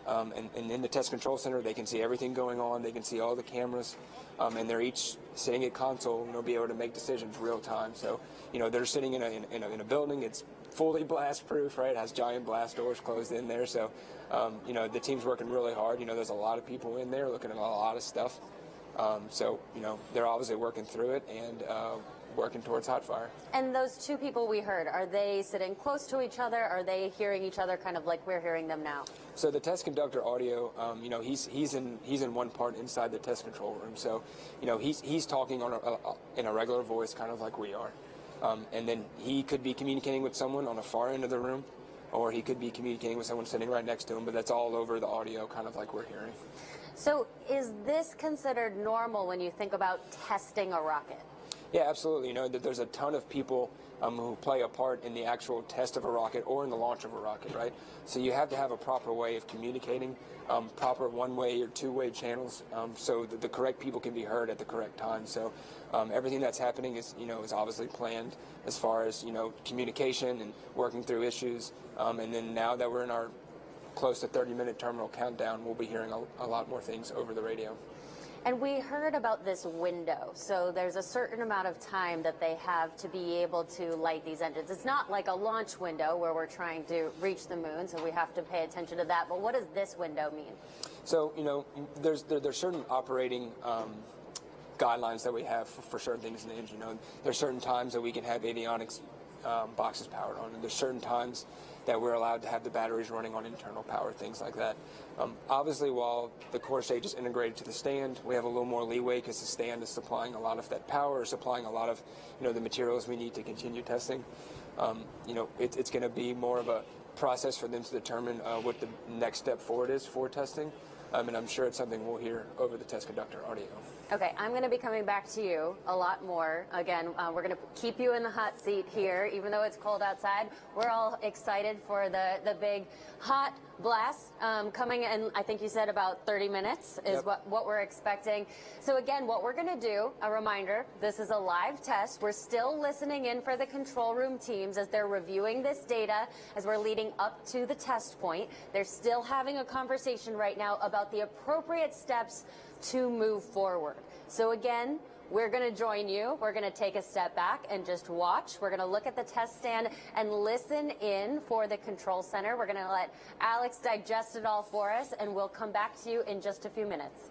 And in the test control center, they can see everything going on. They can see all the cameras, and they're each sitting at console, and they'll be able to make decisions real time. So, they're sitting in a building. It's fully blast proof, right? It has giant blast doors closed in there. So, the team's working really hard. There's a lot of people in there looking at a lot of stuff. So, they're obviously working through it and working towards hot fire. And those two people we heard, are they sitting close to each other? Are they hearing each other kind of like we're hearing them now? So the test conductor audio, he's in one part inside the test control room. So, he's talking in a regular voice, kind of like we are. And then he could be communicating with someone on the far end of the room, or he could be communicating with someone sitting right next to him, but that's all over the audio, kind of like we're hearing. So is this considered normal when you think about testing a rocket? Yeah, absolutely. That there's a ton of people who play a part in the actual test of a rocket or in the launch of a rocket, right? So you have to have a proper way of communicating, proper one-way or two-way channels, so that the correct people can be heard at the correct time. So everything that's happening is obviously planned as far as communication and working through issues. And then now that we're in our close to 30-minute terminal countdown, we'll be hearing a lot more things over the radio. And we heard about this window. So there's a certain amount of time that they have to be able to light these engines. It's not like a launch window where we're trying to reach the moon, so we have to pay attention to that. But what does this window mean? So, there's certain operating guidelines that we have for certain things in the engine. There's certain times that we can have avionics boxes powered on, and there's certain times that we're allowed to have the batteries running on internal power, things like that. Obviously, while the core stage is integrated to the stand, we have a little more leeway because the stand is supplying a lot of that power, supplying a lot of the materials we need to continue testing. It's going to be more of a process for them to determine what the next step forward is for testing. And I'm sure it's something we'll hear over the test conductor audio. Okay, I'm going to be coming back to you a lot more. Again, we're going to keep you in the hot seat here, even though it's cold outside. We're all excited for the big hot blast coming in. I think you said about 30 minutes is what we're expecting. So again, what we're going to do, a reminder, this is a live test. We're still listening in for the control room teams as they're reviewing this data as we're leading up to the test point. They're still having a conversation right now about the appropriate steps to move forward. So again, we're going to join you. We're going to take a step back and just watch. We're going to look at the test stand and listen in for the control center. We're going to let Alex digest it all for us, and we'll come back to you in just a few minutes.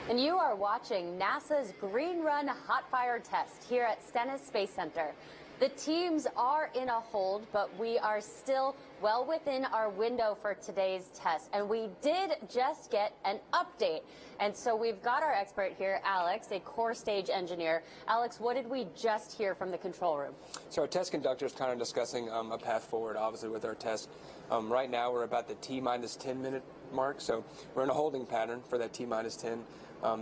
and you are watching NASA's Green Run Hot Fire Test here at Stennis Space Center. The teams are in a hold, but we are still well within our window for today's test. And we did just get an update. And so we've got our expert here, Alex, a core stage engineer. Alex, what did we just hear from the control room? So our test conductor is kind of discussing a path forward, obviously, with our test. Right now, we're about the T-minus 10-minute mark. So we're in a holding pattern for that T-minus 10.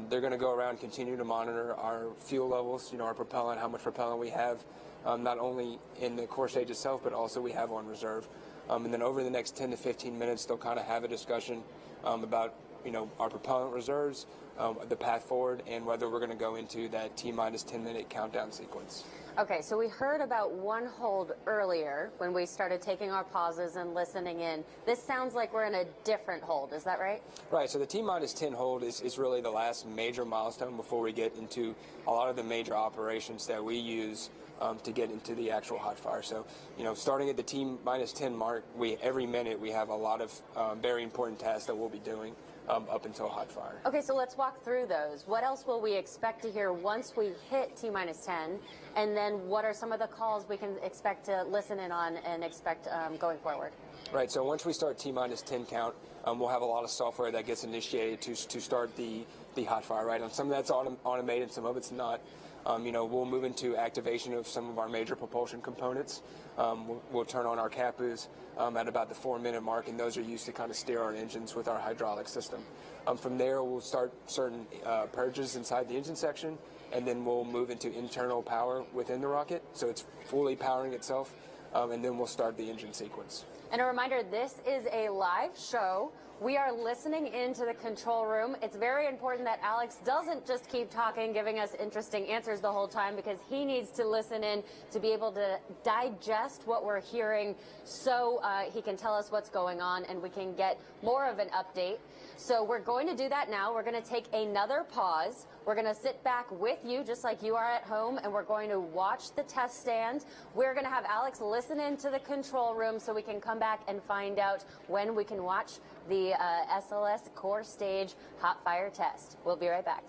They're going to go around, continue to monitor our fuel levels, our propellant, how much propellant we have. Not only in the core stage itself, but also we have on reserve. And then over the next 10 to 15 minutes, they'll kind of have a discussion about, our propellant reserves, the path forward, and whether we're going to go into that T-minus 10-minute countdown sequence. Okay, so we heard about one hold earlier when we started taking our pauses and listening in. This sounds like we're in a different hold, is that right? Right, so the T-minus 10 hold is really the last major milestone before we get into a lot of the major operations that we use to get into the actual hot fire. So, starting at the T-minus 10 mark, every minute we have a lot of very important tasks that we'll be doing up until hot fire. Okay, so let's walk through those. What else will we expect to hear once we hit T-minus 10? And then what are some of the calls we can expect to listen in on and expect going forward? Right, so once we start T-minus 10 count, we'll have a lot of software that gets initiated to start the hot fire, right? And some of that's automated, some of it's not. We'll move into activation of some of our major propulsion components. We'll turn on our CAPUs at about the 4-minute mark, and those are used to kind of steer our engines with our hydraulic system. From there, we'll start certain purges inside the engine section, and then we'll move into internal power within the rocket, so it's fully powering itself, and then we'll start the engine sequence. And a reminder, this is a live show. We are listening into the control room. It's very important that Alex doesn't just keep talking, giving us interesting answers the whole time, because he needs to listen in to be able to digest what we're hearing so he can tell us what's going on and we can get more of an update. So we're going to do that now. We're going to take another pause. We're going to sit back with you just like you are at home, and we're going to watch the test stand. We're going to have Alex listen into the control room so we can come back and find out when we can watch the SLS core stage hot fire test. We'll be right back.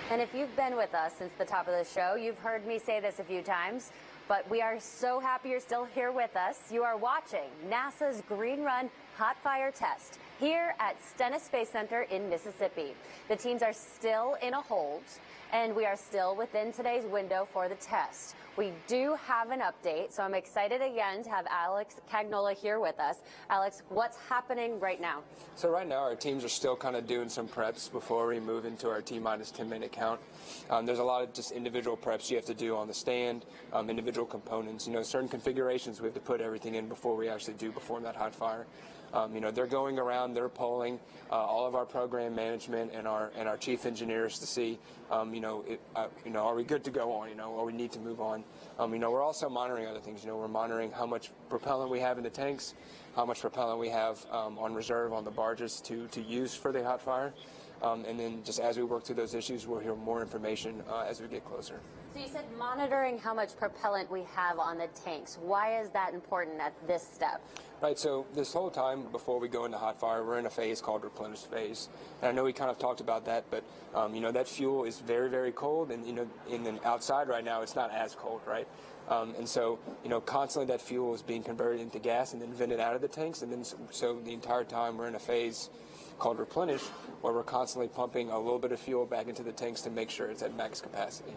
And if you've been with us since the top of the show, you've heard me say this a few times, but we are so happy you're still here with us. You are watching NASA's Green Run Hot Fire Test here at Stennis Space Center in Mississippi. The teams are still in a hold, and we are still within today's window for the test. We do have an update, so I'm excited again to have Alex Cagnola here with us. Alex, what's happening right now? So right now our teams are still kind of doing some preps before we move into our T-minus 10-minute count. There's a lot of just individual preps you have to do on the stand, individual components, certain configurations we have to put everything in before we actually do perform that hot fire. They're going around, they're polling all of our program management and our chief engineers to see, are we good to go on, or we need to move on. We're also monitoring other things. We're monitoring how much propellant we have in the tanks, how much propellant we have on reserve on the barges to use for the hot fire. And then just as we work through those issues, we'll hear more information as we get closer. So you said monitoring how much propellant we have on the tanks. Why is that important at this step? Right, so this whole time before we go into hot fire, we're in a phase called replenish phase. And I know we kind of talked about that, but that fuel is very, very cold, and in the outside right now, it's not as cold, right? And so, constantly that fuel is being converted into gas and then vented out of the tanks, and then so the entire time we're in a phase called replenish, where we're constantly pumping a little bit of fuel back into the tanks to make sure it's at max capacity.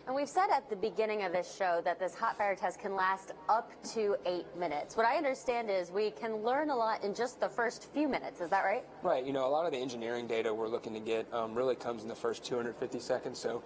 And we've said at the beginning of this show that this hot fire test can last up to 8 minutes. What I understand is we can learn a lot in just the first few minutes. Is that right? Right. A lot of the engineering data we're looking to get really comes in the first 250 seconds. So,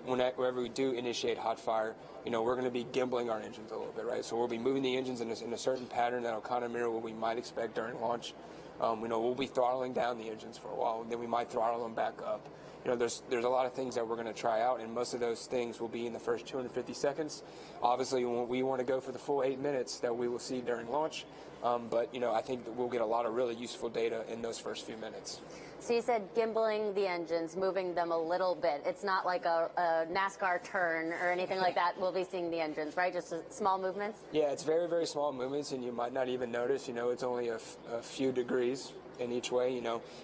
whenever we do initiate hot fire, we're going to be gimbling our engines a little bit, right? So we'll be moving the engines in a certain pattern that'll kind of mirror what we might expect during launch. We'll be throttling down the engines for a while, and then we might throttle them back up. There's a lot of things that we're going to try out, and most of those things will be in the first 250 seconds. Obviously, we want to go for the full 8 minutes that we will see during launch, but I think that we'll get a lot of really useful data in those first few minutes. So you said gimbling the engines, moving them a little bit. It's not like a NASCAR turn or anything like that. We'll be seeing the engines, right? Just small movements? Yeah, it's very, very small movements, and you might not even notice. It's only a few degrees in each way,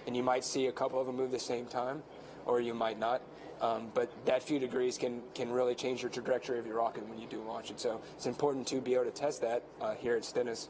and you might see a couple of them move the same time, or you might not. But that few degrees can really change your trajectory of your rocket when you do launch it. So it's important to be able to test that here at Stennis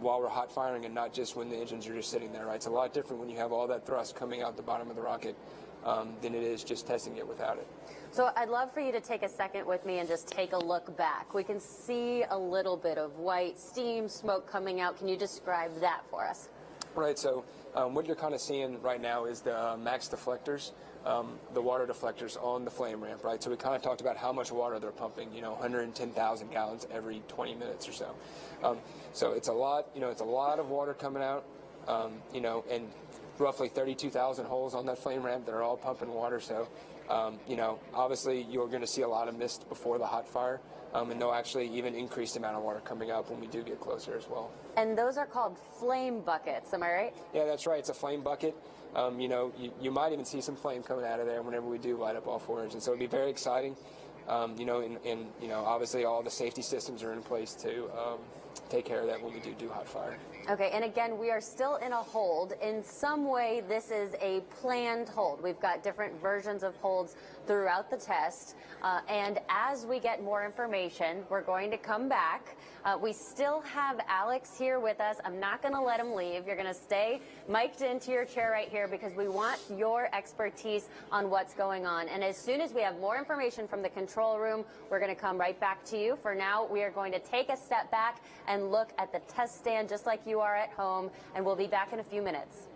while we're hot firing, and not just when the engines are just sitting there, right? It's a lot different when you have all that thrust coming out the bottom of the rocket than it is just testing it without it. So I'd love for you to take a second with me and just take a look back. We can see a little bit of white steam, smoke coming out. Can you describe that for us? Right, so what you're kind of seeing right now is the max deflectors, the water deflectors on the flame ramp, right? So we kind of talked about how much water they're pumping, 110,000 gallons every 20 minutes or so. So it's a lot, it's a lot of water coming out, and roughly 32,000 holes on that flame ramp that are all pumping water. So, obviously you're going to see a lot of mist before the hot fire, and they'll actually even increase the amount of water coming up when we do get closer as well. And those are called flame buckets, am I right? Yeah, that's right. It's a flame bucket. You might even see some flame coming out of there whenever we do light up all 4 engines. So it'll be very exciting. And obviously all the safety systems are in place to take care of that when we do hot fire. Okay, and again, we are still in a hold. In some way, this is a planned hold. We've got different versions of holds throughout the test. And as we get more information, we're going to come back. We still have Alex here with us. I'm not going to let him leave. You're going to stay mic'd into your chair right here because we want your expertise on what's going on. And as soon as we have more information from the control room, we're going to come right back to you. For now, we are going to take a step back and look at the test stand just like you are at home, and we'll be back in a few minutes.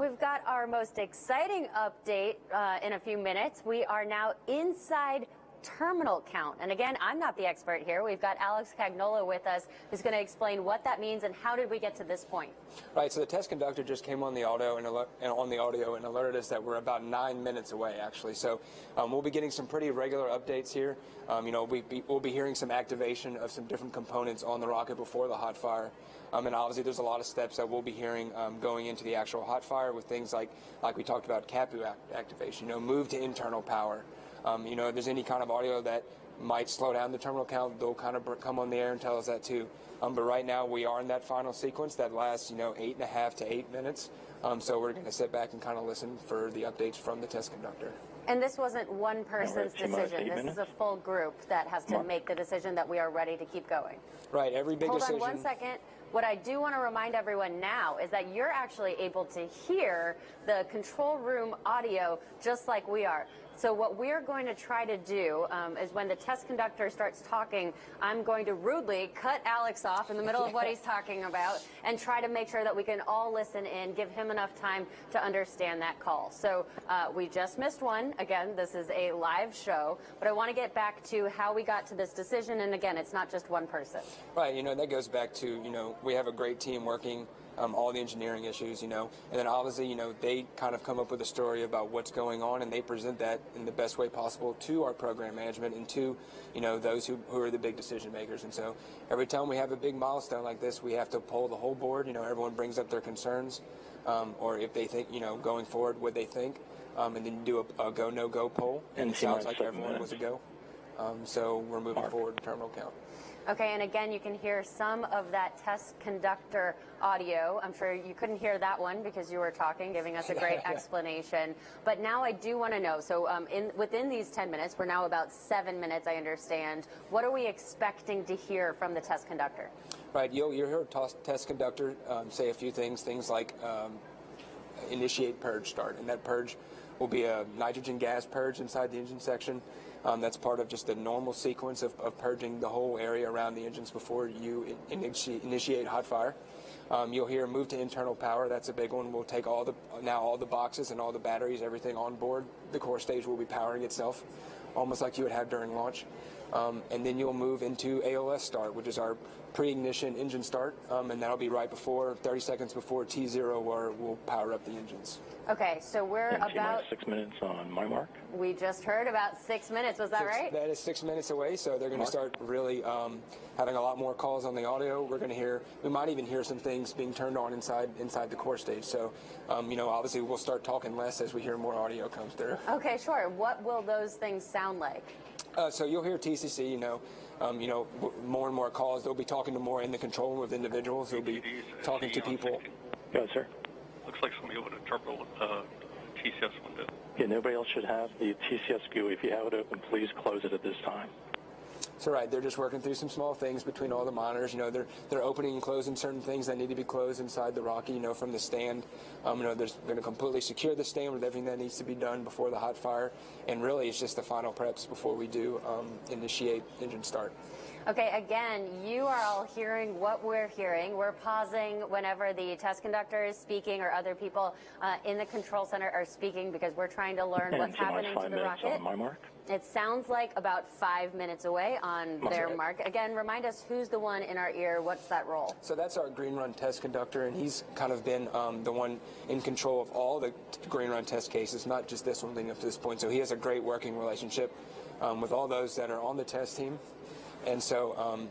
We've got our most exciting update in a few minutes. We are now inside terminal count. And again, I'm not the expert here. We've got Alex Cagnola with us, who's going to explain what that means and how did we get to this point. Right, so the test conductor just came on the audio and alerted us that we're about 9 minutes away, actually. So we'll be getting some pretty regular updates here. We'll be hearing some activation of some different components on the rocket before the hot fire. And obviously there's a lot of steps that we'll be hearing going into the actual hot fire with things like we talked about CAPU activation, move to internal power. If there's any kind of audio that might slow down the terminal count, they'll kind of come on the air and tell us that too. But right now we are in that final sequence that lasts, 8.5 to 8 minutes. So we're going to sit back and kind of listen for the updates from the test conductor. And this wasn't one person's decision. This is a full group that has to make the decision that we are ready to keep going. Right, every big decision. Hold on 1 second. What I do want to remind everyone now is that you're actually able to hear the control room audio just like we are. So what we're going to try to do is when the test conductor starts talking, I'm going to rudely cut Alex off in the middle of what he's talking about and try to make sure that we can all listen in, give him enough time to understand that call. So we just missed one. Again, this is a live show, but I want to get back to how we got to this decision. And again, it's not just one person. Right, that goes back to, we have a great team working all the engineering issues, and then obviously, they kind of come up with a story about what's going on, and they present that in the best way possible to our program management and to, those who are the big decision makers. And so every time we have a big milestone like this, we have to poll the whole board. Everyone brings up their concerns, or if they think, going forward, what they think, and then do a go, no go poll. And it sounds like everyone was a go. So we're moving forward in terminal count. Okay, and again, you can hear some of that test conductor audio. I'm sure you couldn't hear that one because you were talking, giving us a great explanation. But now I do want to know, so within these 10 minutes, we're now about 7 minutes, I understand. What are we expecting to hear from the test conductor? Right, you'll hear a test conductor say a few things like initiate purge start, and that purge will be a nitrogen gas purge inside the engine section. That's part of just the normal sequence of purging the whole area around the engines before you initiate hot fire. You'll hear move to internal power. That's a big one. We'll take all the boxes and all the batteries, everything on board. The core stage will be powering itself, almost like you would have during launch. And then you'll move into AOS start, which is our pre-ignition engine start, and that'll be right before, 30 seconds before T0, where we'll power up the engines. Okay, so we're about 6 minutes on my mark. We just heard about 6 minutes. Was that right? That is 6 minutes away, so they're going to start really having a lot more calls on the audio. We're going to hear, we might even hear some things being turned on inside the core stage. So, obviously we'll start talking less as we hear more audio comes through. Okay, sure. What will those things sound like? So you'll hear TCC, more and more calls. They'll be talking to more in the control room with individuals. They'll be talking to people. Go ahead, sir. Looks like somebody opened a terminal TCS window. Yeah, nobody else should have the TCS GUI. If you have it open, please close it at this time. So right, they're just working through some small things between all the monitors. They're opening and closing certain things that need to be closed inside the Rocky. From the stand. They're going to completely secure the stand with everything that needs to be done before the hot fire. And really, it's just the final preps before we do initiate engine start. Okay, again, you are all hearing what we're hearing. We're pausing whenever the test conductor is speaking or other people in the control center are speaking because we're trying to learn what's happening to the rocket. On my mark. It sounds like about 5 minutes away on their mark. Again, remind us who's the one in our ear. What's that role? So that's our green run test conductor, and he's kind of been the one in control of all the green run test cases, not just this one leading up to this point. So he has a great working relationship with all those that are on the test team. And so,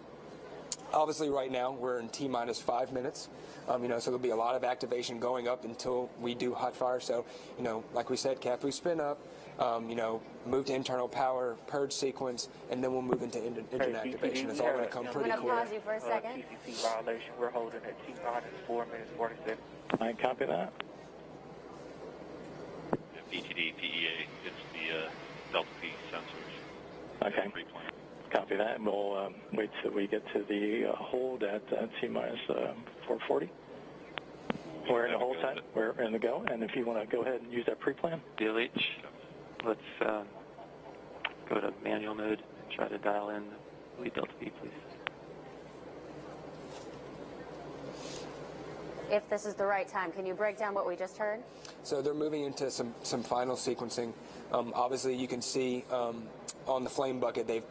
obviously, right now we're in T-minus 5 minutes. So there'll be a lot of activation going up until we do hot fire. So, like we said, CAPU spin up, move to internal power, purge sequence, and then we'll move into engine activation. It's all going to come pretty quick. I'm going to pause you for a second. TCC violation. We're holding at T-minus 4 minutes 47. I copy that. BTD, PEA, it's the Delta P sensors. Okay. Copy that. We'll wait till we get to the hold at T-minus 440. We're in the hold time. We're in the go. And if you want to go ahead and use that pre-plan. DLH, let's go to manual mode and try to dial in the lead Delta P, please. if this is the right time. Can you break down what we just heard? So they're moving into some final sequencing. Obviously, you can see on the flame bucket, they've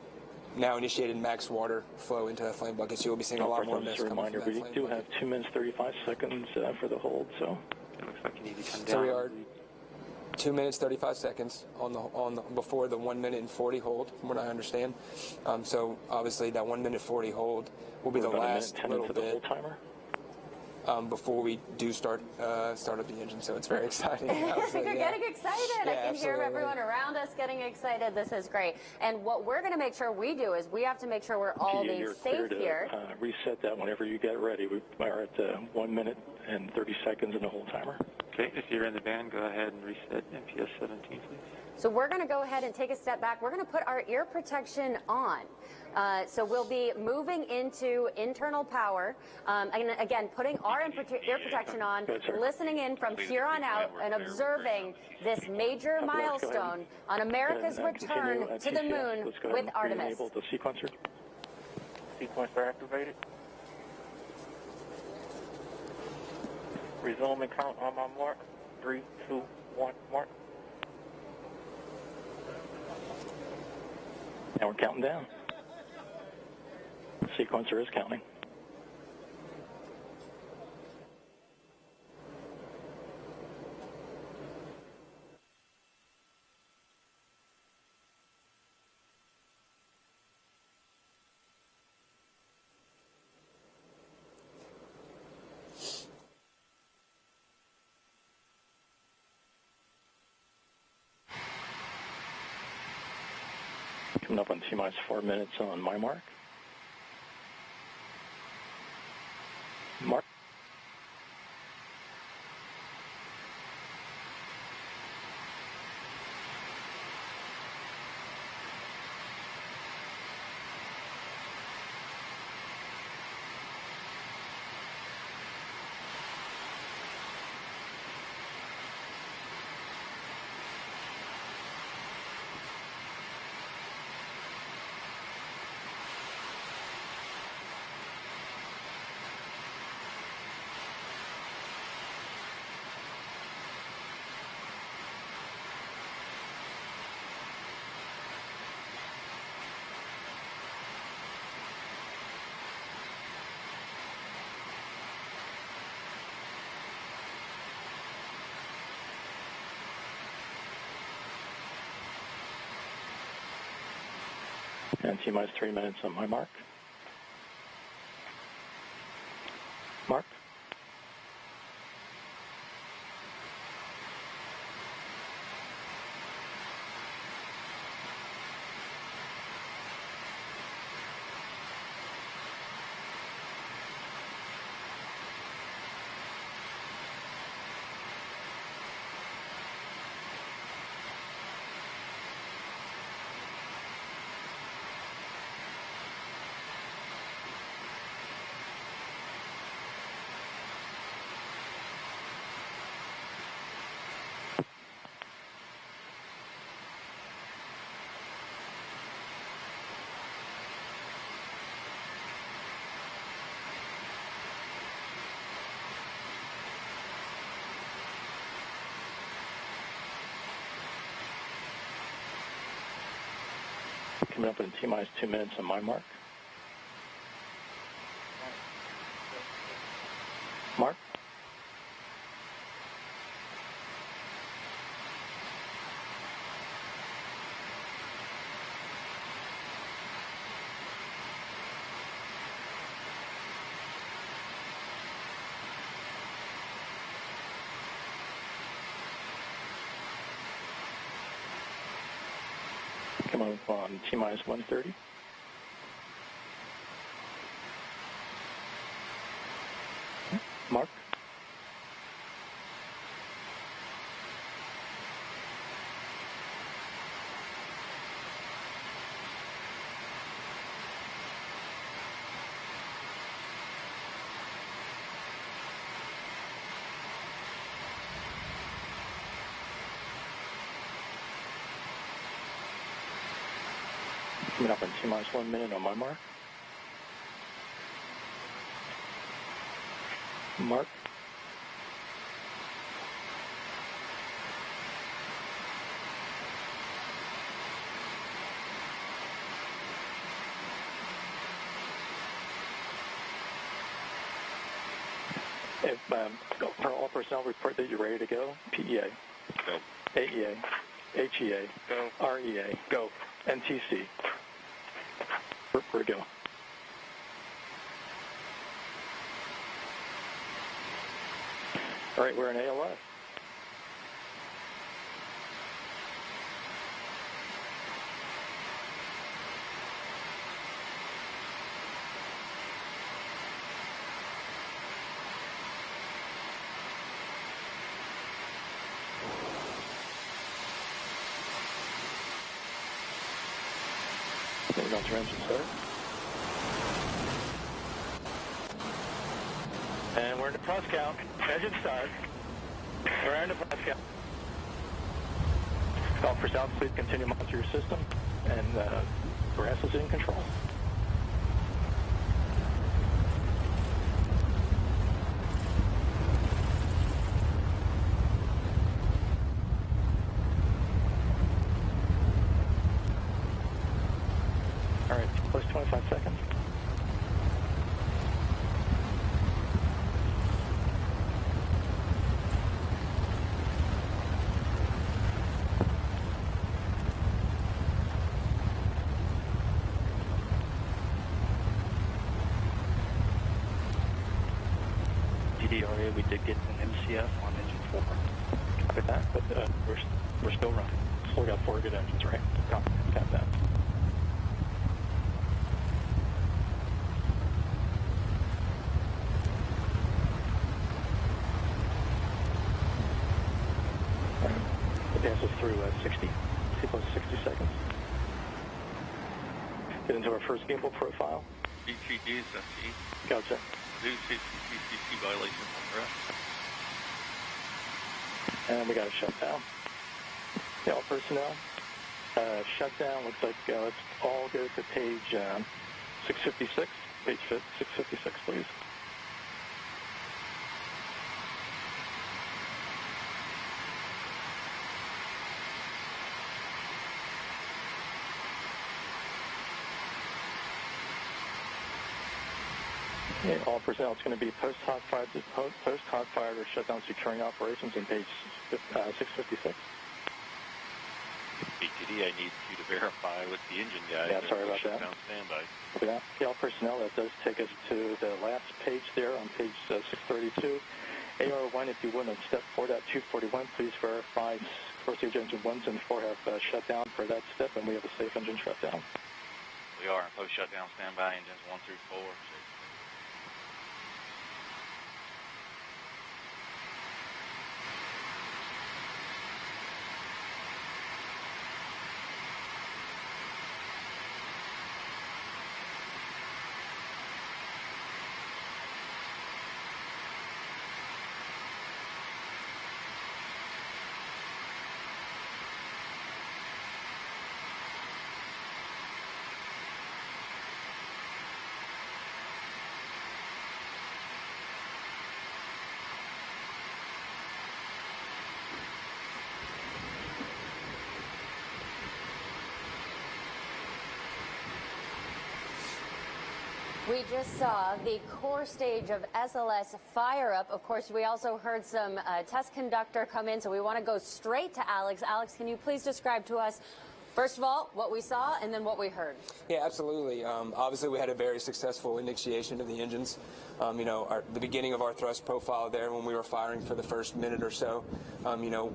now initiated max water flow into that flame bucket, so you'll be seeing a lot more mist coming from that flame bucket. We do have 2 minutes, 35 seconds for the hold, so it looks like you need to come down. So we are 2 minutes, 35 seconds before the 1 minute and 40 hold, from what I understand. So obviously that 1 minute 40 hold will be the last little bit. The hold timer? Before we do start up the engine, so it's very exciting. You're getting excited. I can hear everyone around us getting excited. This is great. And what we're going to make sure we do is we have to make sure we're all being safe here. Reset that whenever you get ready. We are at 1 minute and 30 seconds in the hold timer. Okay, if you're in the band, go ahead and reset MPS 17, please. So we're going to go ahead and take a step back. We're going to put our ear protection on. So we'll be moving into internal power. And again, putting our ear protection on, listening in from here on out, and observing this major milestone on America's return to the moon with Artemis. Enable the sequencer. Sequencer activated. Resume and count on my mark. 3, 2, 1, mark. Now we're counting down. The sequencer is counting. Coming up on T-minus 4 minutes on my mark. Mark. And T-minus 3 minutes on my mark. Mark. Coming up in T-minus 2 minutes on my mark. Mark. Come up on T-minus 130. Mark. Coming up in T-minus 1 minute on my mark. Mark. If, for all personnel, report that you're ready to go. PEA. Go. AEA. HEA. Go. REA. Go. NTC. We're go. All right, we're in ALS. Launch your engine start. And we're in the plus count. Engine start. We're in the plus count. Call for south, please continue to monitor your system. And grass is in control. All right, plus 25 seconds. DDRA, we did get an MCF on engine 4. Copy that, but we're still running. Still got 4 good engines, right? Copy that. Passes through 60 plus 60 seconds. Get into our first gimbal profile. BTD is FTE. Gotcha. New CCC violation on rest. And we got a shutdown. Yeah, all personnel. Shutdown looks like let's all go to page 656. Page 656, please. Yeah, all personnel, it's going to be post-hot fired or shutdown securing operations on page 656. BTD, I need you to verify with the engine guy. Yeah, sorry about that. Shutdown standby. Copy that. Yeah, all personnel, that does take us to the last page there on page 632. AR1, if you would, on step 4.241, please verify core stage engine 1s and 4 have shut down for that step, and we have a safe engine shutdown. We are in post-shutdown standby, engines 1 through 4. We just saw the core stage of SLS fire up. Of course, we also heard some test conductor come in, so we want to go straight to Alex. Alex, can you please describe to us, first of all, what we saw and then what we heard? Yeah, absolutely. Obviously, we had a very successful initiation of the engines. The beginning of our thrust profile there when we were firing for the first minute or so,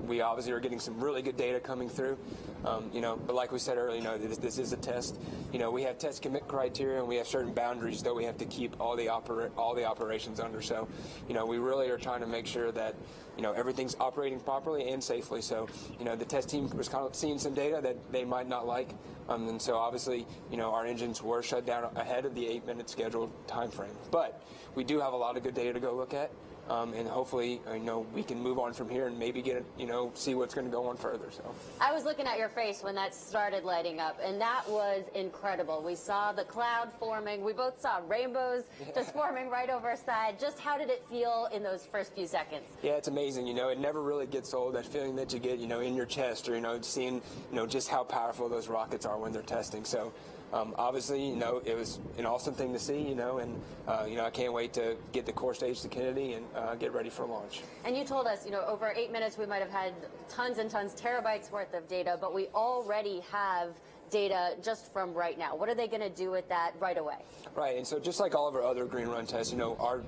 we obviously are getting some really good data coming through. But like we said earlier, this is a test. We have test commit criteria and we have certain boundaries that we have to keep all the operations under. So, we really are trying to make sure that everything's operating properly and safely. So, the test team was kind of seeing some data that they might not like. And so obviously, our engines were shut down ahead of the 8-minute scheduled time frame. But we do have a lot of good data to go look at. And hopefully, we can move on from here and maybe get, see what's going to go on further. So I was looking at your face when that started lighting up, and that was incredible. We saw the cloud forming. We both saw rainbows just forming right over our side. Just how did it feel in those first few seconds? Yeah, it's amazing. It never really gets old, that feeling that you get, in your chest, or, seeing, just how powerful those rockets are when they're testing. So Obviously, it was an awesome thing to see, and I can't wait to get the core stage to Kennedy and get ready for launch. And you told us, over 8 minutes we might have had tons and tons, terabytes worth of data, but we already have data just from right now. What are they going to do with that right away? Right, and so just like all of our other green run tests,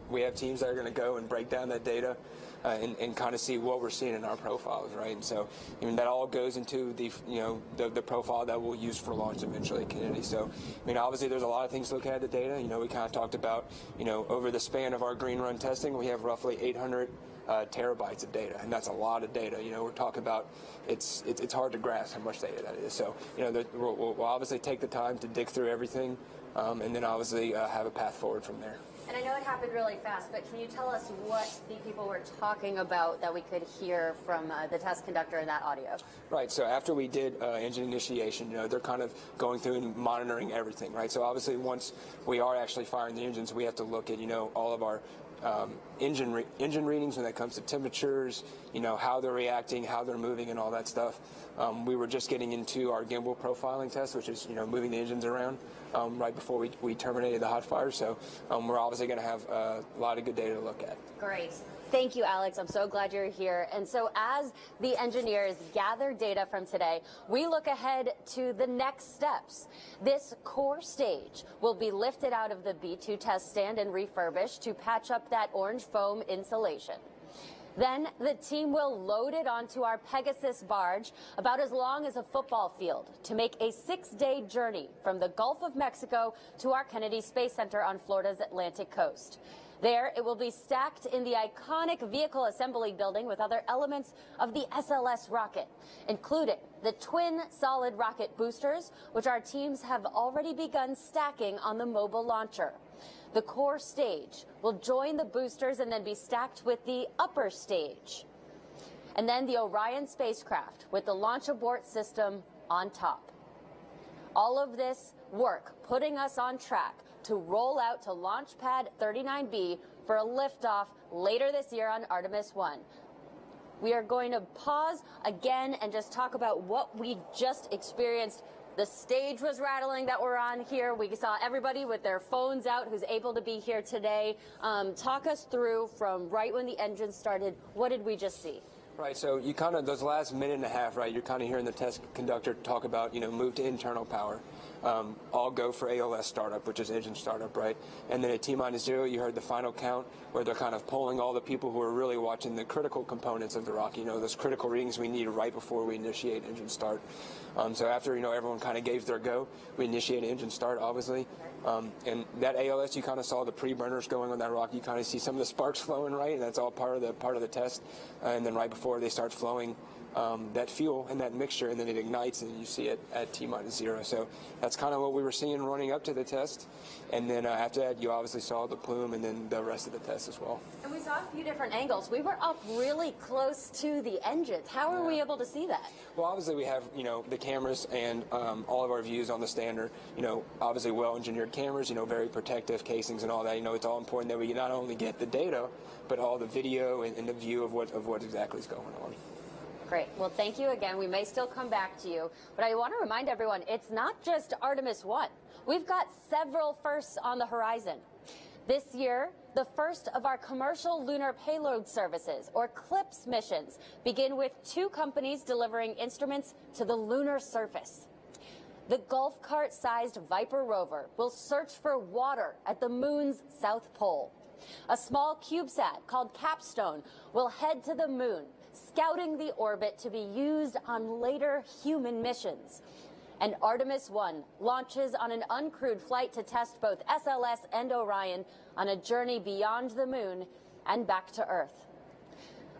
we have teams that are going to go and break down that data and kind of see what we're seeing in our profiles, right? And so, that all goes into the profile that we'll use for launch eventually at Kennedy. So, obviously there's a lot of things to look at the data. We kind of talked about, over the span of our green run testing, we have roughly 800 terabytes of data, and that's a lot of data. We're talking about it's hard to grasp how much data that is. So, we'll obviously take the time to dig through everything, and then obviously have a path forward from there. And I know it happened really fast, but can you tell us what the people were talking about that we could hear from the test conductor in that audio? Right, so after we did engine initiation, they're kind of going through and monitoring everything, right? So obviously once we are actually firing the engines, we have to look at, all of our engine readings when it comes to temperatures, how they're reacting, how they're moving, and all that stuff. We were just getting into our gimbal profiling test, which is moving the engines around right before we terminated the hot fire. So we're obviously going to have a lot of good data to look at. Great. Thank you, Alex. I'm so glad you're here. And so as the engineers gather data from today, we look ahead to the next steps. This core stage will be lifted out of the B2 test stand and refurbished to patch up that orange foam insulation. Then the team will load it onto our Pegasus barge, about as long as a football field, to make a 6-day journey from the Gulf of Mexico to our Kennedy Space Center on Florida's Atlantic coast. There, it will be stacked in the iconic vehicle assembly building with other elements of the SLS rocket, including the twin solid rocket boosters, which our teams have already begun stacking on the mobile launcher. The core stage will join the boosters and then be stacked with the upper stage. And then the Orion spacecraft with the launch abort system on top. All of this work putting us on track to roll out to Launch Pad 39B for a liftoff later this year on Artemis 1. We are going to pause again and just talk about what we just experienced. The stage was rattling that we're on here. We saw everybody with their phones out who's able to be here today. Talk us through from right when the engine started. What did we just see? Right, so you kind of, those last minute and a half, right, you're kind of hearing the test conductor talk about, move to internal power. All go for ALS startup, which is engine startup, right? And then at T-0, you heard the final count where they're kind of polling all the people who are really watching the critical components of the rocket, those critical readings we need right before we initiate engine start. So after, everyone kind of gave their go, we initiated engine start, obviously. And that ALS, you kind of saw the pre-burners going on that rocket. You kind of see some of the sparks flowing, right? And that's all part of the test. And then right before they start flowing, that fuel and that mixture, and then it ignites, and you see it at T-0. So that's kind of what we were seeing running up to the test. And then after that, you obviously saw the plume and then the rest of the test as well. And we saw a few different angles. We were up really close to the engines. How were we able to see that? Well, obviously we have, the cameras and all of our views on the stander, obviously well-engineered cameras, very protective casings and all that. It's all important that we not only get the data, but all the video and the view of what exactly is going on. Great. Well, thank you again. We may still come back to you, but I want to remind everyone, it's not just Artemis 1. We've got several firsts on the horizon. This year, the first of our commercial lunar payload services, or CLPS missions, begin with 2 companies delivering instruments to the lunar surface. The golf cart-sized Viper rover will search for water at the moon's south pole. A small CubeSat called Capstone will head to the moon, scouting the orbit to be used on later human missions. And Artemis 1 launches on an uncrewed flight to test both SLS and Orion on a journey beyond the moon and back to Earth.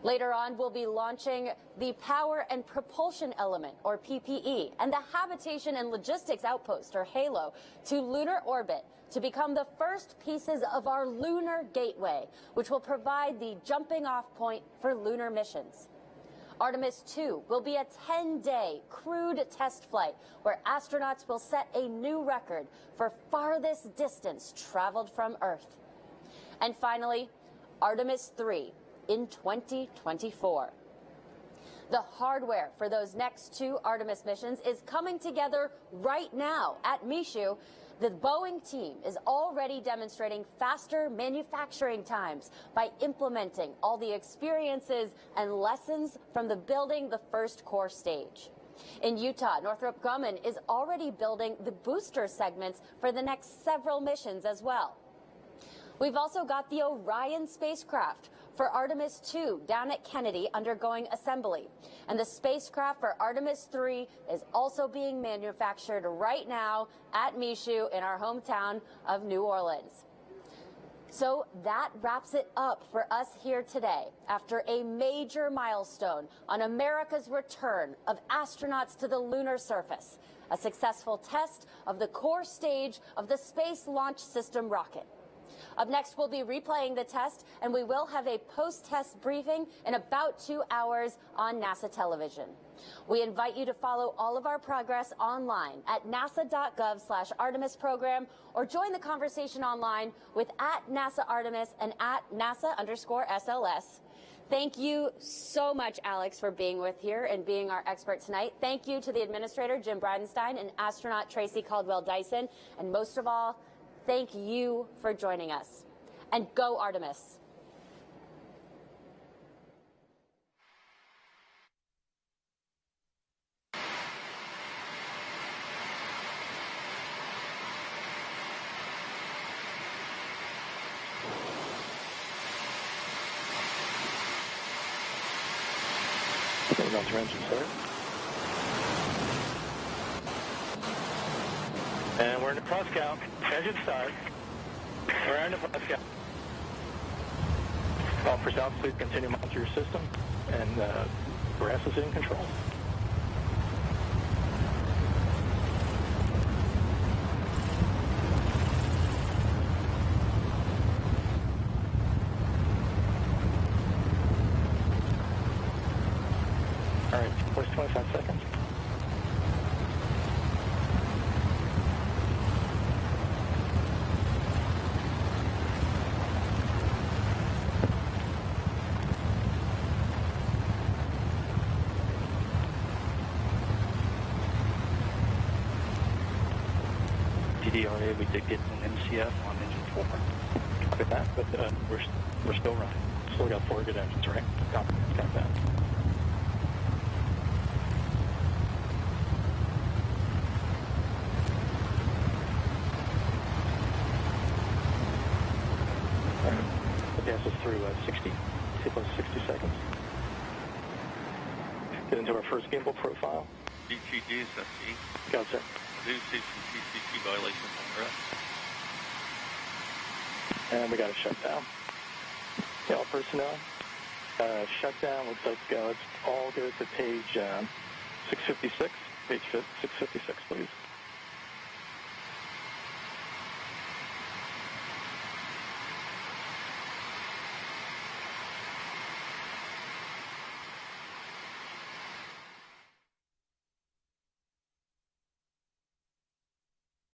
Later on, we'll be launching the Power and Propulsion Element, or PPE, and the Habitation and Logistics Outpost, or HALO, to lunar orbit to become the first pieces of our Lunar Gateway, which will provide the jumping-off point for lunar missions. Artemis 2 will be a 10-day crewed test flight where astronauts will set a new record for farthest distance traveled from Earth. And finally, Artemis 3 in 2024. The hardware for those next 2 Artemis missions is coming together right now at Michoud. The Boeing team is already demonstrating faster manufacturing times by implementing all the experiences and lessons from the building the first core stage. In Utah, Northrop Grumman is already building the booster segments for the next several missions as well. We've also got the Orion spacecraft for Artemis 2 down at Kennedy undergoing assembly. And the spacecraft for Artemis 3 is also being manufactured right now at Michoud in our hometown of New Orleans. So that wraps it up for us here today after a major milestone on America's return of astronauts to the lunar surface, a successful test of the core stage of the Space Launch System rocket. Up next, we'll be replaying the test, and we will have a post-test briefing in about 2 hours on NASA television. We invite you to follow all of our progress online at nasa.gov/Artemis program, or join the conversation online with @NASA-Artemis and @NASA_SLS. Thank you so much, Alex, for being with here and being our expert tonight. Thank you to the administrator, Jim Bridenstine, and astronaut Tracy Caldwell-Dyson. And most of all, thank you for joining us. And go Artemis. Announcer engine start. And we're in the cross count. Engine start. We're in the cross count. All for south, please continue to monitor your system. And grass is in control. All right, first 25 seconds. DDRA, we did get an MCF on engine 4. Copy that, but we're still running. Still got 4 good engines, right? Copy that. The gas is through 60 seconds. Get into our first gimbal profile. DTG, SFC. Got it, sir. I do see some TCP violations on the rest. And we got a shutdown. Okay, all personnel. Shutdown looks like let's all go to page 656. Page 656, please.